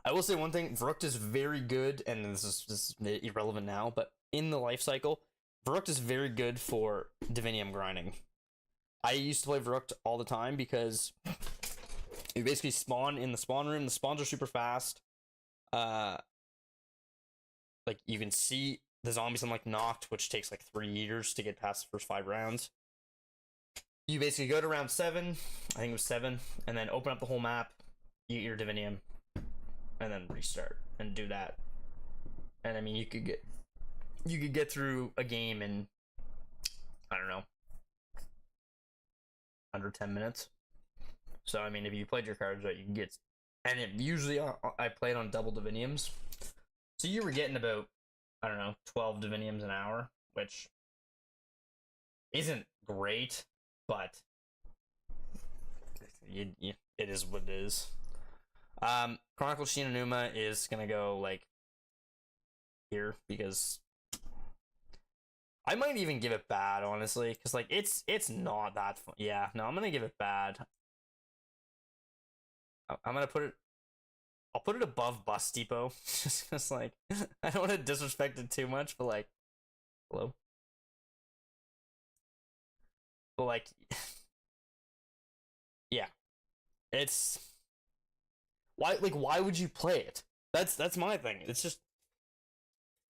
I will say one thing: Verrucht is very good, and this is irrelevant now, but in the life cycle, Verrucht is very good for Divinium grinding. I used to play Verrucht all the time because you basically spawn in the spawn room. The spawns are super fast. like you can see the zombies on like Noct, which takes like 3 years to get past the first 5 rounds. You basically go to round 7, I think it was 7, and then open up the whole map, you get your Divinium, and then restart and do that. And I mean, you could get through a game in, I don't know, under 10 minutes. So I mean, if you played your cards right, you can get. And it usually I played on double Diviniums, so you were getting about, I don't know, 12 Diviniums an hour, which isn't great, but it is what it is. Chronicle Shinonuma is gonna go like here because I might even give it bad, honestly, because like it's not that fun. Yeah, no, I'm gonna give it bad. I'm gonna put it. I'll put it above Bus Depot, just because like I don't want to disrespect it too much, but like, hello, but like, yeah, it's why would you play it? That's my thing. It's just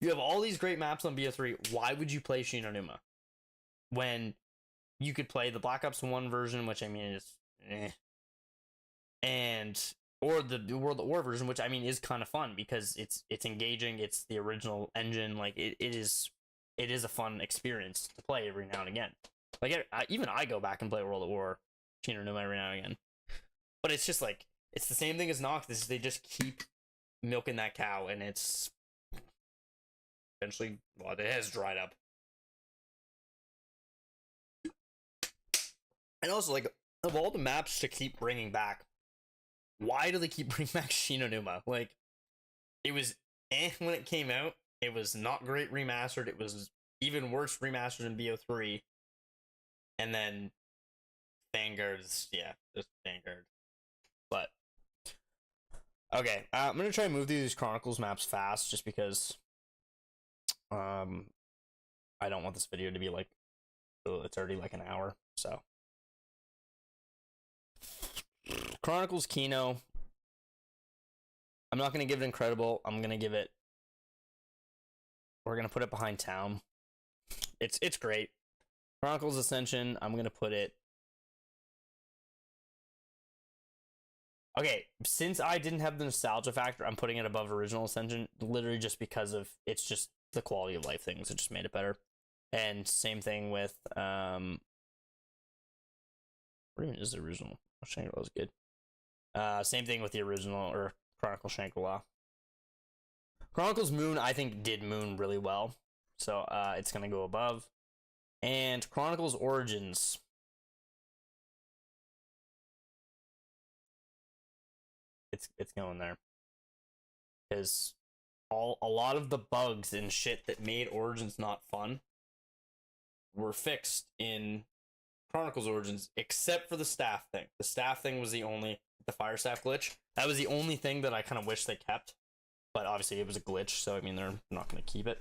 you have all these great maps on BO3. Why would you play Shinonuma when you could play the Black Ops 1 version, which I mean is and or the World at War version, which I mean is kind of fun because it's engaging. It's the original engine. Like it is a fun experience to play every now and again. Like even I go back and play World at War Shinonuma every now and again. But it's just like it's the same thing as Noctis. They just keep milking that cow, and it's eventually, well, it has dried up. And also, like, of all the maps to keep bringing back, why do they keep bringing back Shinonuma? Like, it was when it came out. It was not great remastered. It was even worse remastered in BO3. And then Vanguard's, yeah, just Vanguard. But okay, I'm gonna try and move through these Chronicles maps fast, just because I don't want this video to be like, oh, it's already like an hour. So Chronicles Kino, I'm not gonna give it incredible. I'm gonna give it. We're gonna put it behind Town. It's great. Chronicles Ascension, I'm gonna put it. Okay, since I didn't have the nostalgia factor, I'm putting it above Original Ascension, literally just because of it's just the quality of life things. It just made it better. And same thing with what even is the original? Shangri-La was good. Same thing with the original or Chronicle Shangri-La. Chronicles Moon, I think did Moon really well, so it's gonna go above. And Chronicles Origins. It's going there. Because a lot of the bugs and shit that made Origins not fun were fixed in Chronicles Origins, except for the staff thing. The staff thing was the fire staff glitch. That was the only thing that I kind of wish they kept. But obviously it was a glitch, so I mean they're not going to keep it.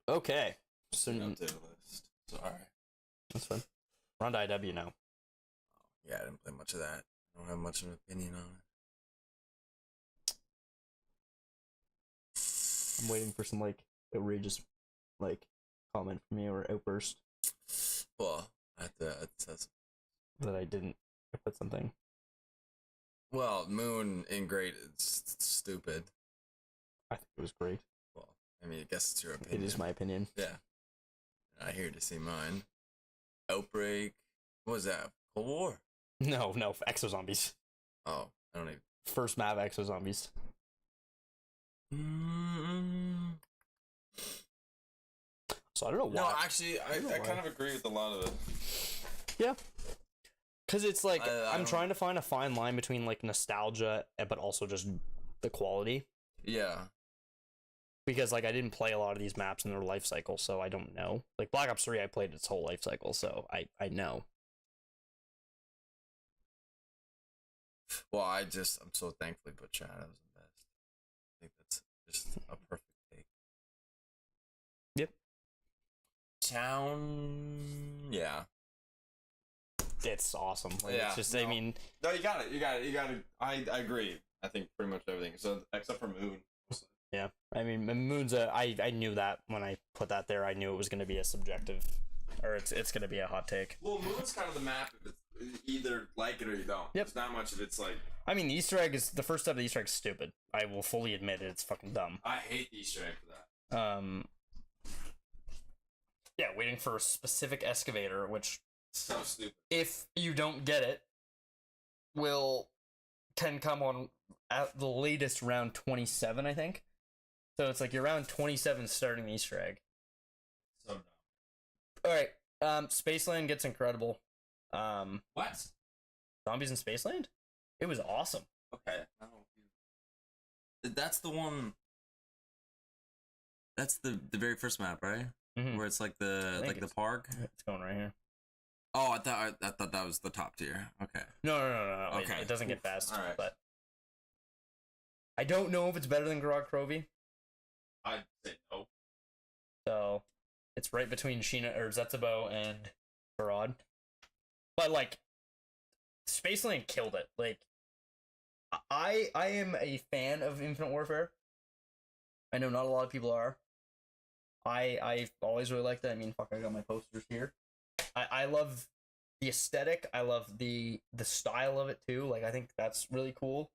Okay. So Updated list. Sorry. That's fine. We're on to IW now. Yeah, I didn't play much of that. I don't have much of an opinion on it. I'm waiting for some like outrageous like comment from you or outburst. Well, I'd say that I didn't put something. Well, Moon in great is stupid. I think it was great. Well, I mean, I guess it's your opinion. It is my opinion. Yeah. I here to see mine. Outbreak. What was that? Cold War? No, Exo Zombies. Oh, I don't even. First map Exo Zombies. So I don't know why. No, actually, I kind of agree with a lot of it. Yeah. Because it's like, I'm don't- trying to find a fine line between like nostalgia, but also just the quality. Yeah. Because like I didn't play a lot of these maps in their life cycle, so I don't know. Like Black Ops 3, I played its whole life cycle, so I know. Well, I'm so thankfully put Shadows in best. I think that's just a perfect take. Yep. Town, yeah. it's awesome. Like, Yeah, it's just, no. I mean, No, you got it. I agree. I think pretty much everything. So except for Moon. yeah. I mean, Moon's I knew that when I put that there. I knew it was going to be a subjective, or it's going to be a hot take. Well, Moon's kind of the map. If it's either like it or you don't. Yep. There's not much of it's like. I mean, the Easter egg is the first step of the Easter egg is stupid. I will fully admit it. It's fucking dumb. I hate the Easter egg for that. Yeah, waiting for a specific excavator, which So stupid. if you don't get it, can come on at the latest round 27, I think. So it's like you're round 27 starting the Easter egg. So dumb. All right, Spaceland gets incredible. What? Zombies in Spaceland? It was awesome. Okay. That's the one. That's the very first map, right? Mhm. Where it's like I the think the park. It's going right here. Oh, I thought that was the top tier. Okay. No. Okay. It doesn't get fast, All right. but I don't know if it's better than Grog Crovey. I'd say no. So it's right between Sheena or Zetsubo and Farad. But like Spaceland killed it. Like I am a fan of Infinite Warfare. I know not a lot of people are. I've always really liked it. I mean, fuck, I got my posters here. I love the aesthetic. I love the style of it too. Like I think that's really cool.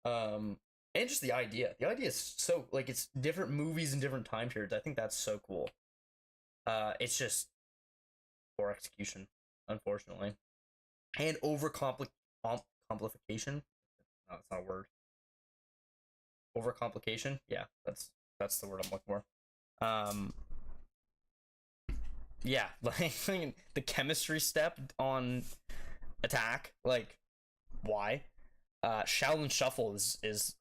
And just the idea. The idea is so like it's different movies and different time periods. I think that's so cool. It's just poor execution, unfortunately, and complication. No, that's not a word. Overcomplication. Yeah, that's the word I'm looking for. Yeah, like the chemistry step on attack. Like, why? Shaolin Shuffle is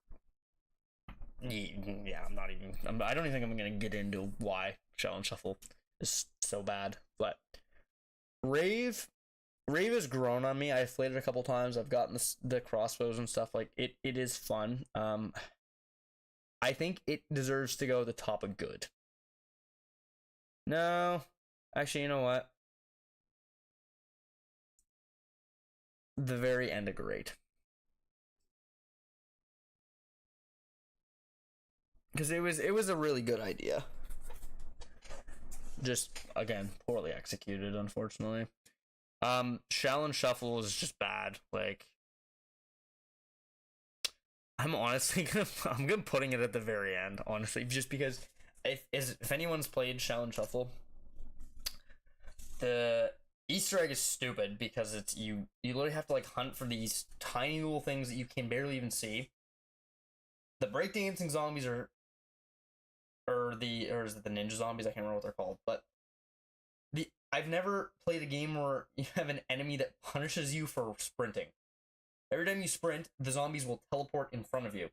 yeah, I don't even think I'm gonna get into why Shaolin Shuffle is so bad, but Rave has grown on me. I've played it a couple times. I've gotten the crossbows and stuff. Like it is fun. I think it deserves to go at the top of good. No, actually, you know what? The very end of great. Because it was a really good idea. Just again, poorly executed, unfortunately. Shaolin Shuffle is just bad. Like I'm honestly gonna putting it at the very end, honestly, just because if anyone's played Shaolin Shuffle, the Easter egg is stupid because it's you literally have to like hunt for these tiny little things that you can barely even see. The breakdancing zombies or is it the ninja zombies? I can't remember what they're called, but I've never played a game where you have an enemy that punishes you for sprinting. Every time you sprint, the zombies will teleport in front of you.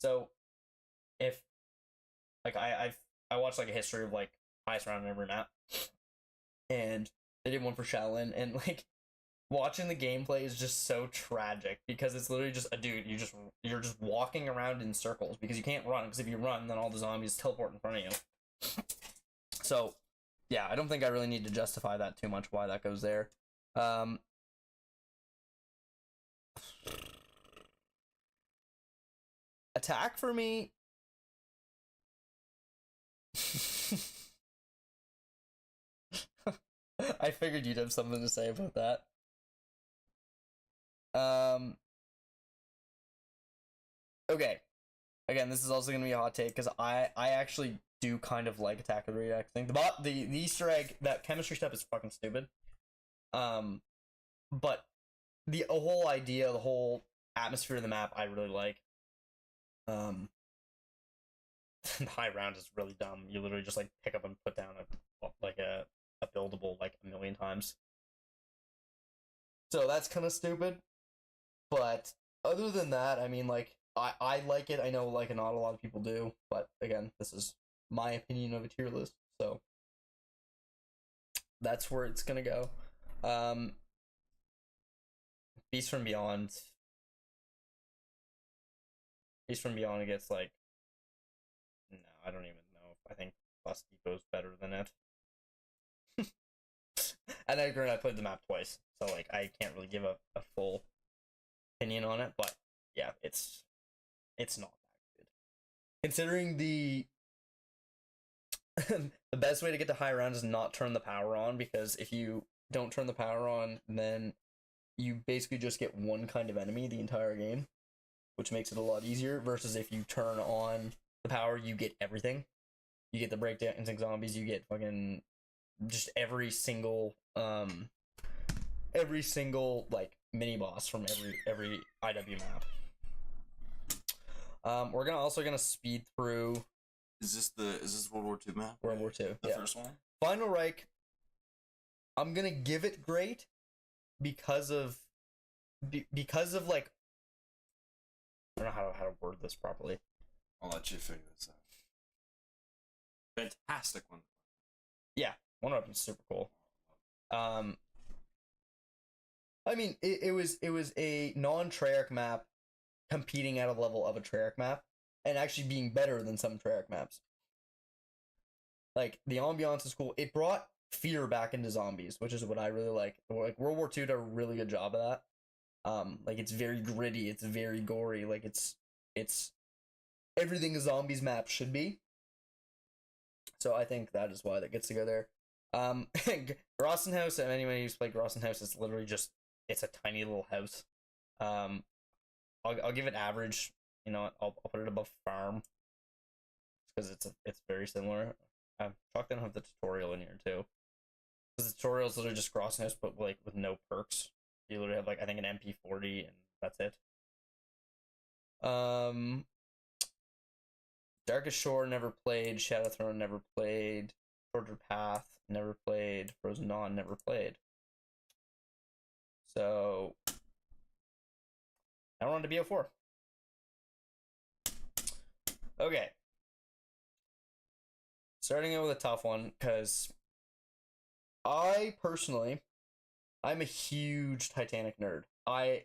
So, if like I watched like a history of like highest round in every map, and they did one for Shaolin, and like watching the gameplay is just so tragic because it's literally just a dude. You're just walking around in circles because you can't run, because if you run, then all the zombies teleport in front of you. So, yeah, I don't think I really need to justify that too much why that goes there. Attack for me. I figured you'd have something to say about that. Okay. Again, this is also gonna be a hot take because I actually do kind of like Attack of the React thing. The Easter egg, that chemistry step is fucking stupid. But the whole idea, the whole atmosphere of the map, I really like. The high round is really dumb. You literally just like pick up and put down a buildable like a million times. So that's kind of stupid. But other than that, I mean, like I like it. I know like not a lot of people do, but again, this is my opinion of a tier list. So that's where it's gonna go. Beast from Beyond. Beast from Beyond gets like, no, I don't even know. I think Plus Depo's better than it. And I agree, I played the map twice, so like I can't really give a full opinion on it, but yeah, it's not that good. Considering the the best way to get to high round is not turn the power on, because if you don't turn the power on, then you basically just get one kind of enemy the entire game, which makes it a lot easier, versus if you turn on the power, you get everything. You get the breakdancing zombies, you get fucking just every single like mini boss from every IW map. We're gonna speed through. Is this World War II map? World War II. The first one? Final Reich. I'm gonna give it great because of like, I don't know how to word this properly. I'll let you figure this out. Fantastic one. Yeah, Wonder Weapon's super cool. I mean, it was a non-Treyarch map competing at a level of a Treyarch map and actually being better than some Treyarch maps. Like, the ambiance is cool. It brought fear back into zombies, which is what I really like. Like, World War II did a really good job of that. Like, it's very gritty, it's very gory, like it's everything a zombies map should be. So I think that is why that gets to go there. Grossenhaus, and anyone who's played Grossenhaus, it's literally just, it's a tiny little house. I'll give it average. You know what? I'll put it above Farm because it's very similar. Chalk don't have the tutorial in here too, because the tutorial is literally just Grossenhaus, but like with no perks. You literally have like, I think, an MP40 and that's it. Darkest Shore never played. Shadow Throne never played. Shorter Path never played. Frozen Dawn never played. So now we're on to BO4. Okay. Starting out with a tough one, because I'm a huge Titanic nerd. I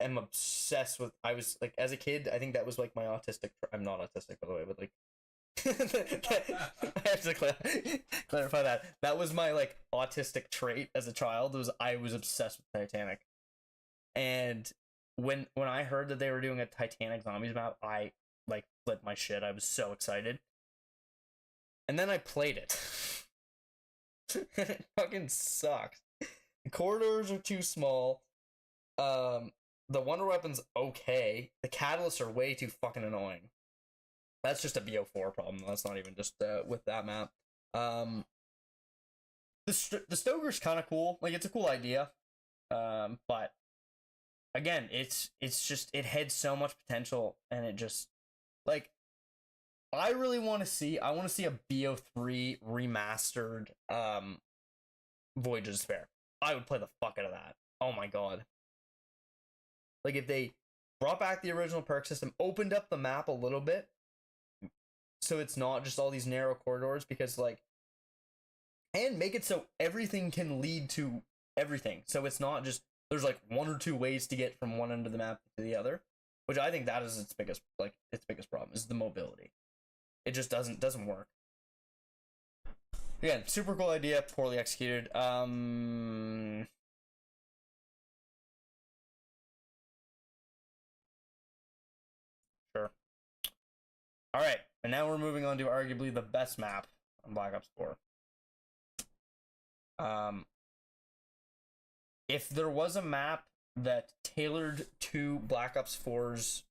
am obsessed with, I was like, as a kid, I think that was like my autistic, I'm not autistic by the way, but like, I have to clarify that. That was my like autistic trait as a child, was I was obsessed with Titanic. And when I heard that they were doing a Titanic zombies map, I like flipped my shit. I was so excited. And then I played it. It fucking sucks. The corridors are too small. The Wonder Weapon's okay. The catalysts are way too fucking annoying. That's just a BO4 problem. That's not even just with that map. The Stoker's kind of cool. Like, it's a cool idea. But again, it's just, it had so much potential, and it just, like, I want to see a BO3 remastered Voyage of Despair. I would play the fuck out of that. Oh my god. Like, if they brought back the original perk system, opened up the map a little bit, so it's not just all these narrow corridors, because like, and make it so everything can lead to everything. So it's not just, there's like one or two ways to get from one end of the map to the other, which I think that is its biggest problem, is the mobility. It just doesn't work. Again, super cool idea, poorly executed. Sure. All right, and now we're moving on to arguably the best map on Black Ops 4. If there was a map that tailored to Black Ops 4's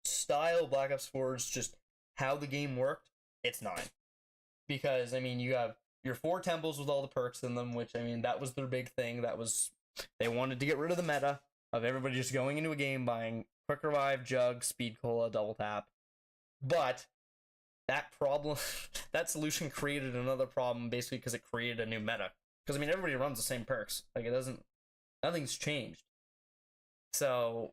style, Black Ops 4's just how the game worked, it's 9. Because, I mean, you have your 4 temples with all the perks in them, which, I mean, that was their big thing. That was, they wanted to get rid of the meta of everybody just going into a game buying Quick Revive, Jug, Speed Cola, Double Tap. But that problem, that solution created another problem, basically because it created a new meta. Because, I mean, everybody runs the same perks. Like, it doesn't, nothing's changed. So,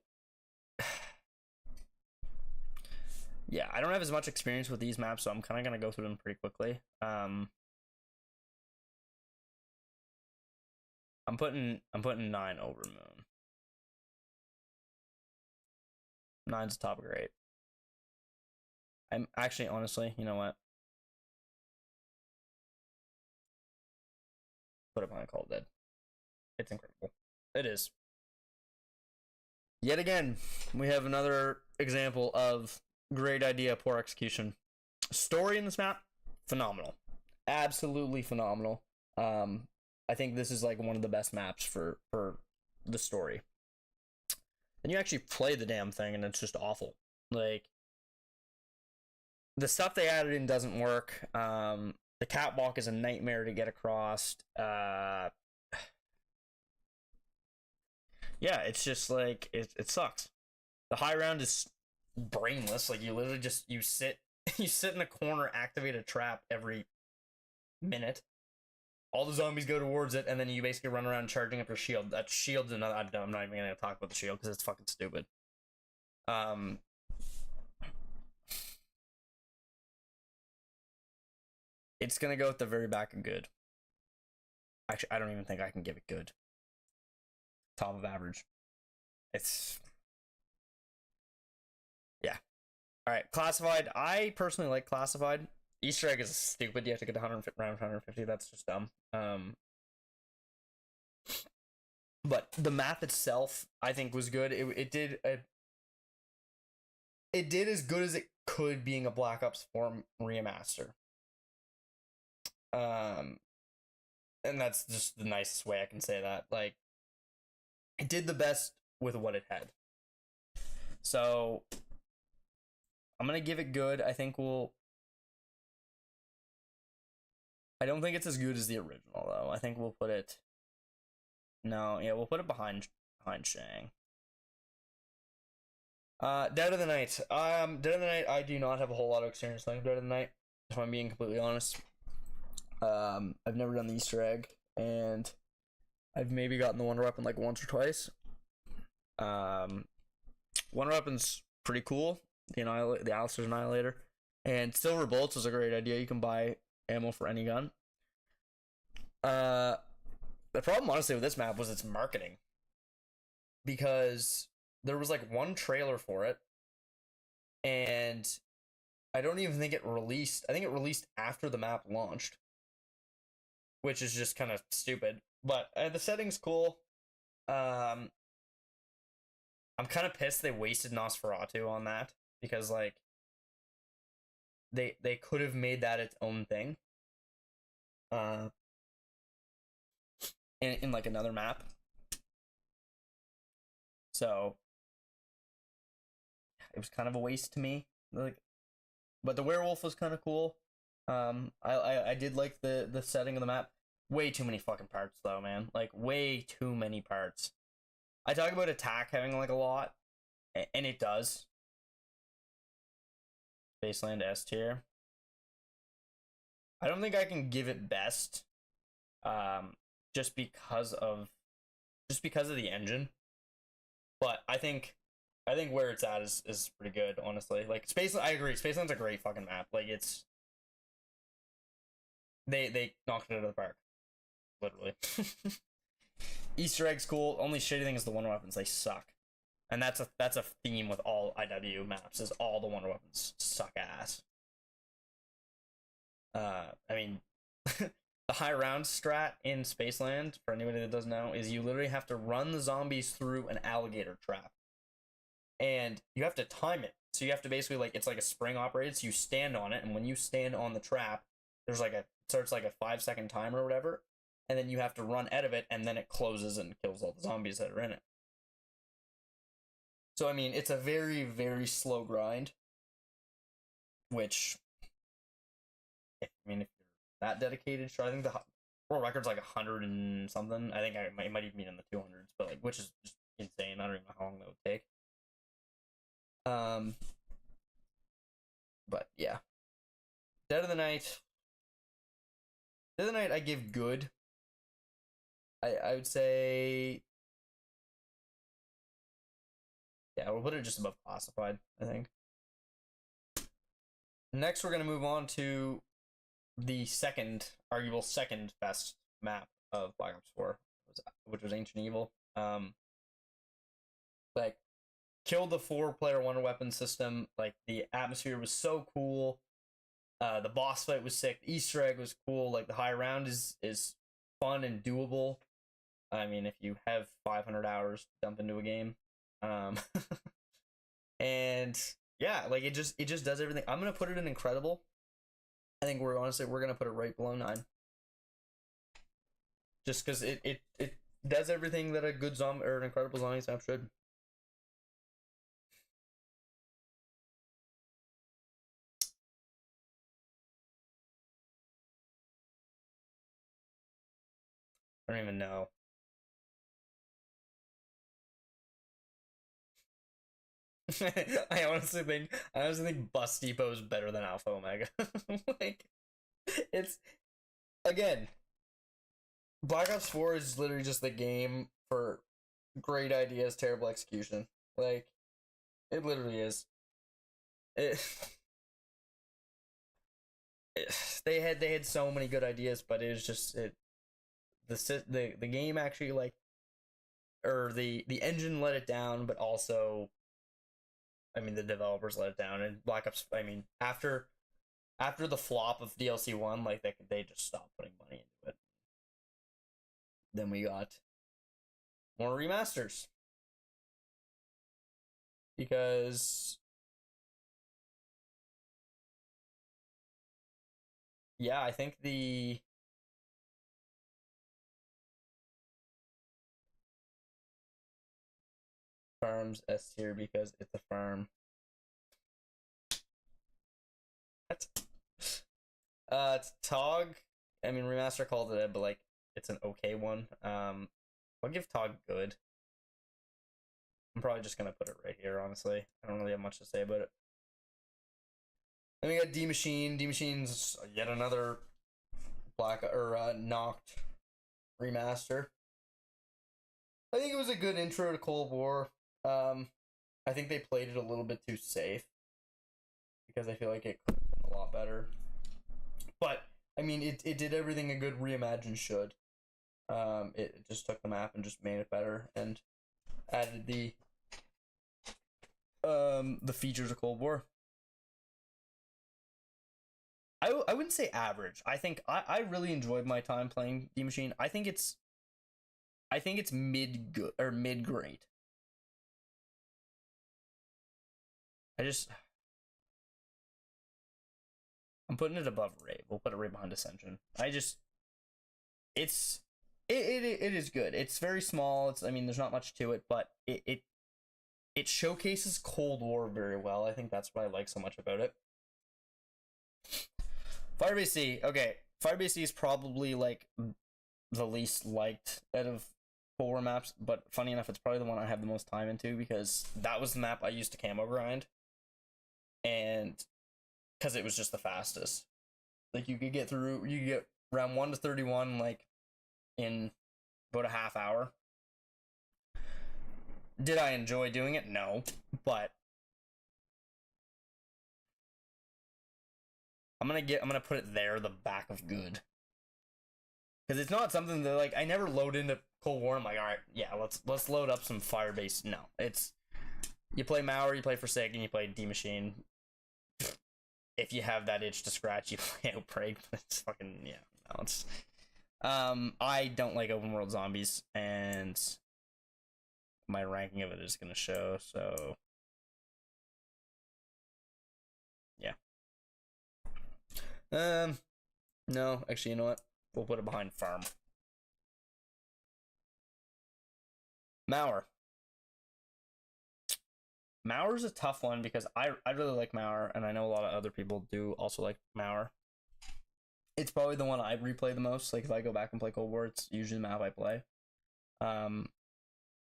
yeah, I don't have as much experience with these maps, so I'm kind of going to go through them pretty quickly. I'm putting 9 over Moon. 9's top grade. I'm actually, honestly, you know what? put it behind Call of Dead. It's incredible. It is. Yet again, we have another example of great idea, poor execution. Story in this map, phenomenal. Absolutely phenomenal. I think this is like one of the best maps for the story. And you actually play the damn thing and it's just awful. Like, the stuff they added in doesn't work. The catwalk is a nightmare to get across. Yeah, it's just like it sucks. The high round is brainless. Like, you literally just you sit in a corner, activate a trap every minute. All the zombies go towards it, and then you basically run around charging up your shield. That shield's another. I'm not even gonna talk about the shield because it's fucking stupid. It's gonna go at the very back of good. Actually, I don't even think I can give it good. Top of average. It's, yeah. All right, classified. I personally like classified. Easter egg is stupid. You have to get to 150, round 150. That's just dumb. But the map itself, I think, was good. It did as good as it could, being a Black Ops 4 remaster. And that's just the nicest way I can say that. Like, it did the best with what it had. So I'm gonna give it good. I don't think it's as good as the original though. I think we'll put it. No, yeah, we'll put it behind Shang. Dead of the Night. Dead of the Night. I do not have a whole lot of experience playing Dead of the Night, if I'm being completely honest. I've never done the Easter egg, and I've maybe gotten the Wonder Weapon like once or twice. Wonder Weapon's pretty cool. The Alistair's Annihilator. And Silver Bullets is a great idea. You can buy ammo for any gun. The problem, honestly, with this map was its marketing. Because there was like one trailer for it, and I don't even think it released. I think it released after the map launched, which is just kind of stupid. But the setting's cool. I'm kind of pissed they wasted Nosferatu on that, because like they could have made that its own thing. In like another map. So it was kind of a waste to me. Like, but the werewolf was kind of cool. I did like the setting of the map. Way too many fucking parts though, man. Like, way too many parts. I talk about attack having like a lot, and it does. Baseland S tier. I don't think I can give it best. Just because of the engine. But I think where it's at is pretty good, honestly. Like, I agree. Spaceland's a great fucking map. Like, it's they knocked it out of the park, literally. Easter egg's cool. Only shitty thing is the Wonder Weapons. They suck, and that's a theme with all IW maps. Is all the Wonder Weapons suck ass. I mean, the high round strat in Spaceland, for anybody that doesn't know, is you literally have to run the zombies through an alligator trap. And you have to time it. So you have to basically, like, it's like a spring operated, so you stand on it, and when you stand on the trap, there's like starts like a 5-second timer or whatever, and then you have to run out of it, and then it closes and kills all the zombies that are in it. So, I mean, it's a very, very slow grind, which, if you're that dedicated, sure. I think the world record's like 100 and something. I think it might even be in the 200s, but like, which is just insane. I don't even know how long that would take. But yeah, Dead of the Night. Dead of the Night, I give good. I would say, yeah, we'll put it just above classified, I think. Next, we're gonna move on to the arguable second best map of Black Ops 4, which was Ancient Evil. Like, killed the 4-player Wonder Weapon system. Like, the atmosphere was so cool. The boss fight was sick. The Easter egg was cool. Like, the high round is fun and doable. I mean, if you have 500 hours to dump into a game, um, and yeah, like it just does everything. I'm gonna put it in incredible. I think we're gonna put it right below 9, just because it does everything that a good zombie or an incredible zombie map should. I don't even know. I honestly think Bus Depot is better than Alpha Omega. Like, it's again, Black Ops 4 is literally just the game for great ideas, terrible execution. Like, it literally is. It, they had so many good ideas, but it was just the game actually like, or the engine let it down, but also, I mean, the developers let it down. And Black Ops, I mean, after the flop of DLC 1, like they just stopped putting money into it. Then we got more remasters because yeah, I think the farm's S tier because it's a farm. What? It's Tog. I mean, remaster called it, but like it's an okay one. I'll give Tog good. I'm probably just gonna put it right here. Honestly, I don't really have much to say about it. Then we got D Machine. D Machine's yet another knocked remaster. I think it was a good intro to Cold War. I think they played it a little bit too safe because I feel like it could have been a lot better. But I mean, it did everything a good reimagine should. It just took the map and just made it better and added the features of Cold War. I wouldn't say average. I think I really enjoyed my time playing D Machine. I think it's mid good or mid great. I'm putting it above Raid. We'll put it right behind Ascension. It is good. It's very small. I mean, there's not much to it, but it showcases Cold War very well. I think that's what I like so much about it. Firebase C. Okay, Firebase C is probably like the least liked out of Cold War maps, but funny enough, it's probably the one I have the most time into because that was the map I used to camo grind, and because it was just the fastest. Like you could get round 1 to 31 like in about a half hour. Did I enjoy doing it? No, but I'm gonna put it there, the back of good, because it's not something that like I never load into Cold War. I'm like, all right, yeah, let's load up some Firebase. No, it's you play Mauer, you play Forsaken, you play D Machine. If you have that itch to scratch, you play Outbreak. It's fucking yeah. No, it's I don't like open world zombies, and my ranking of it is gonna show. So yeah. No, actually, you know what? We'll put it behind Farm. Mauer. Mauer's a tough one because I really like Mauer, and I know a lot of other people do also like Mauer. It's probably the one I replay the most. Like if I go back and play Cold War, it's usually the map I play.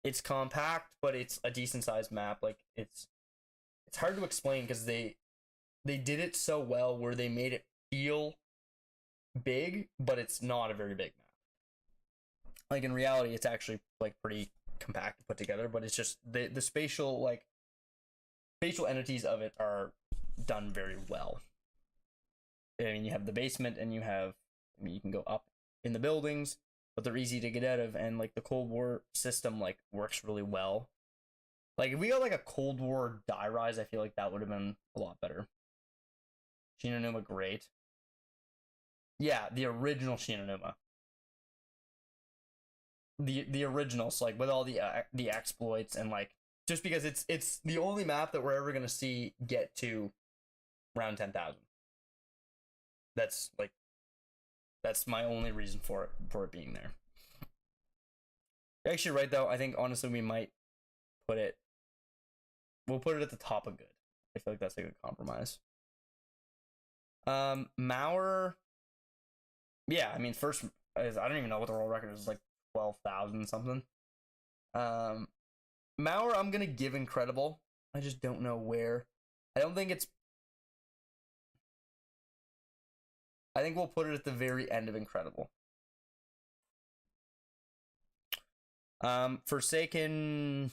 It's compact, but it's a decent sized map. Like it's hard to explain because they did it so well where they made it feel big, but it's not a very big map. Like in reality, it's actually like pretty compact to put together, but it's just the spatial entities of it are done very well. I mean, you have the basement and you can go up in the buildings, but they're easy to get out of, and like the Cold War system like works really well. Like if we got like a Cold War die rise, I feel like that would have been a lot better. Shinonuma, great. Yeah, the original Shinonuma. the originals, like with all the exploits and like just because it's the only map that we're ever gonna see get to around 10,000. That's like that's my only reason for it being there. You're actually right though. I think honestly we might put it. We'll put it at the top of good. I feel like that's a good compromise. Mauer. Yeah, I mean first. I don't even know what the world record is, like 12,000 something. Mauer, I'm gonna give incredible. I just don't know where. I don't think it's. I think we'll put it at the very end of incredible. Forsaken.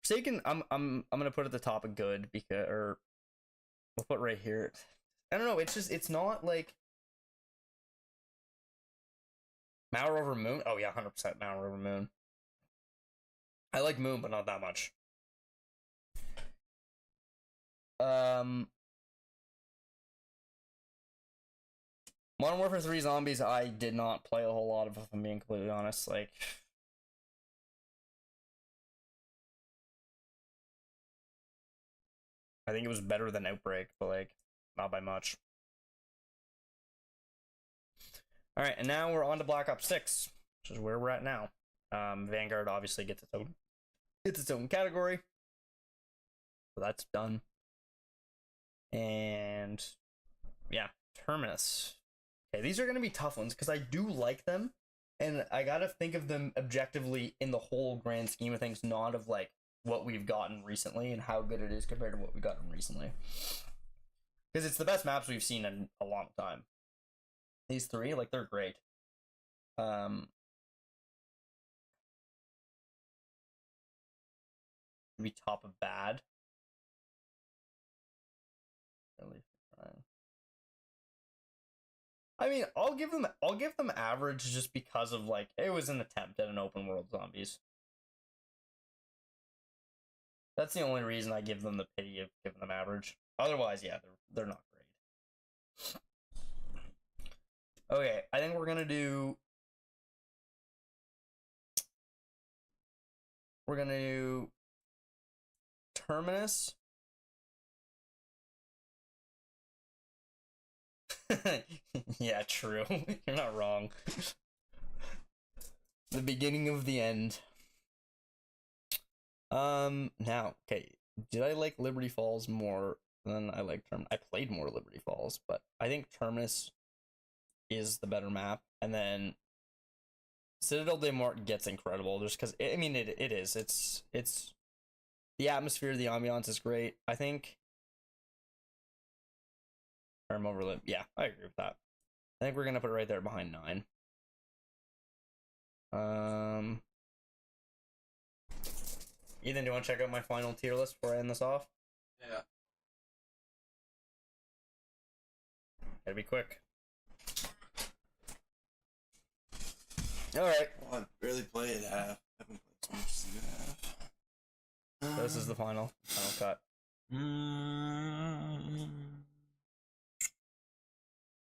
I'm gonna put at the top of good because, or we'll put right here. I don't know. It's not like Mauer over Moon. Oh yeah, 100% Mauer over Moon. I like Moon, but not that much. Modern Warfare 3 Zombies, I did not play a whole lot of, if I'm being completely honest. Like, I think it was better than Outbreak, but like, not by much. All right, and now we're on to Black Ops 6, which is where we're at now. Vanguard obviously gets its own category, so that's done. And yeah, Terminus. Okay, these are gonna be tough ones because I do like them, and I gotta think of them objectively in the whole grand scheme of things, not of like what we've gotten recently and how good it is compared to what we've gotten recently. Because it's the best maps we've seen in a long time. These three, like, they're great. Be top of bad. I mean, I'll give them average just because of like it was an attempt at an open world zombies. That's the only reason I give them the pity of giving them average. Otherwise, yeah, they're not great. Okay, I think we're gonna do Terminus. Yeah, true. You're not wrong. The beginning of the end. Now, okay. Did I like Liberty Falls more than I like I played more Liberty Falls, but I think Terminus is the better map, and then Citadel de Mort gets incredible just because I mean it is. It's the atmosphere, the ambiance is great. I think Term Overlip. Yeah, I agree with that. I think we're gonna put it right there behind 9. Ethan, do you want to check out my final tier list before I end this off? Yeah. Gotta be quick. Alright. Well, I barely played half. I haven't played so much as you have. So this is the final cut.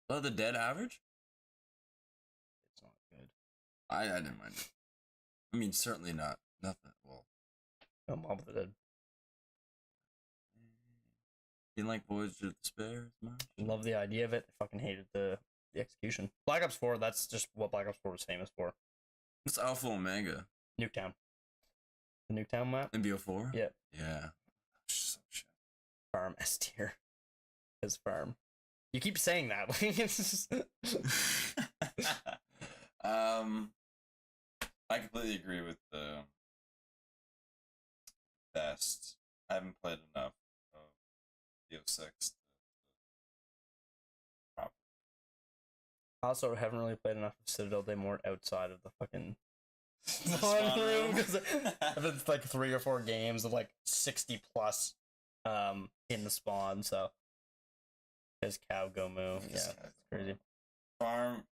Oh, the dead average? It's not good. I didn't mind it. I mean, certainly not. Nothing. Well, I'm Mob of the Dead. you didn't like Voyage of Despair as much? Love the idea of it. I fucking hated the execution. Black Ops 4, that's just what Black Ops 4 was famous for. What's Alpha Omega? Nuketown. The Nuketown map? In BO4? Yep. Yeah. So shit. Farm S tier. His farm. You keep saying that. I completely agree with the best. I haven't played enough of BO6 I also haven't really played enough of Citadel de Mort outside of the fucking spawn room because I've been like 3 or 4 games of like 60 plus in the spawn, so his cow go moo. Yeah, it's crazy. Farm.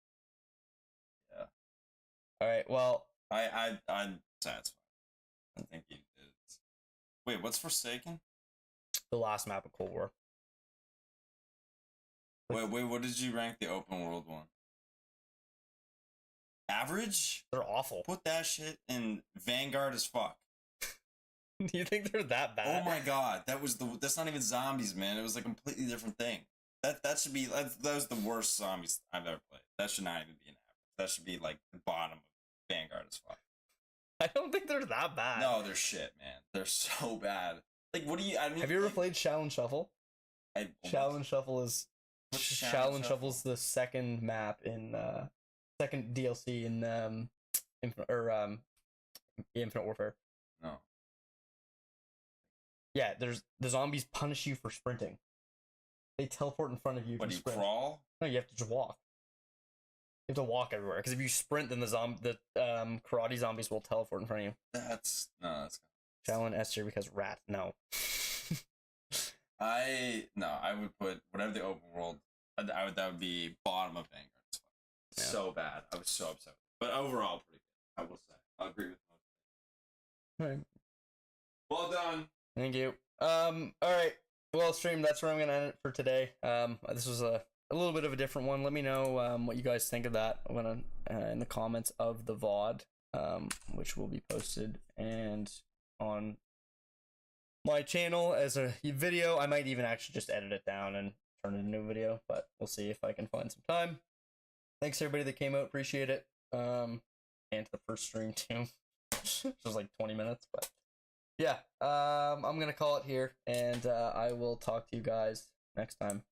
Yeah. Alright, well I'm satisfied. I think you did. Wait, what's Forsaken? the last map of Cold War. Wait, what did you rank the open world one? average. They're awful. Put that shit in Vanguard as fuck. Do you think they're that bad? Oh my god, that's not even zombies, man. It was a completely different thing. That should be that was the worst zombies I've ever played. That should not even be an average. That should be like the bottom of Vanguard as fuck. I don't think they're that bad. No, they're shit, man. They're so bad. Like, what do you? I mean, have you ever played Shall and Shuffle? Shall and Shuffle is Shall and Shuffle's the second map in second DLC in Infinite Warfare. No. Yeah, the zombies punish you for sprinting. They teleport in front of you. What, do you sprint. crawl? No, you have to just walk. You have to walk everywhere because if you sprint, then the karate zombies will teleport in front of you. That's Shall and S tier because rat. No. I would put whatever the open world. That would be bottom of Vanguard. Yeah. So bad. I was so upset. But overall, pretty good. I will say. I'll agree with most. All right. Well done. Thank you. All right. Well, stream. That's where I'm gonna end it for today. This was a little bit of a different one. Let me know what you guys think of that when in the comments of the VOD, which will be posted and on my channel as a video. I might even actually just edit it down and turn it into a video, but we'll see if I can find some time. Thanks everybody that came out. Appreciate it. And to the first stream too. It was like 20 minutes, but yeah. I'm gonna call it here, and I will talk to you guys next time.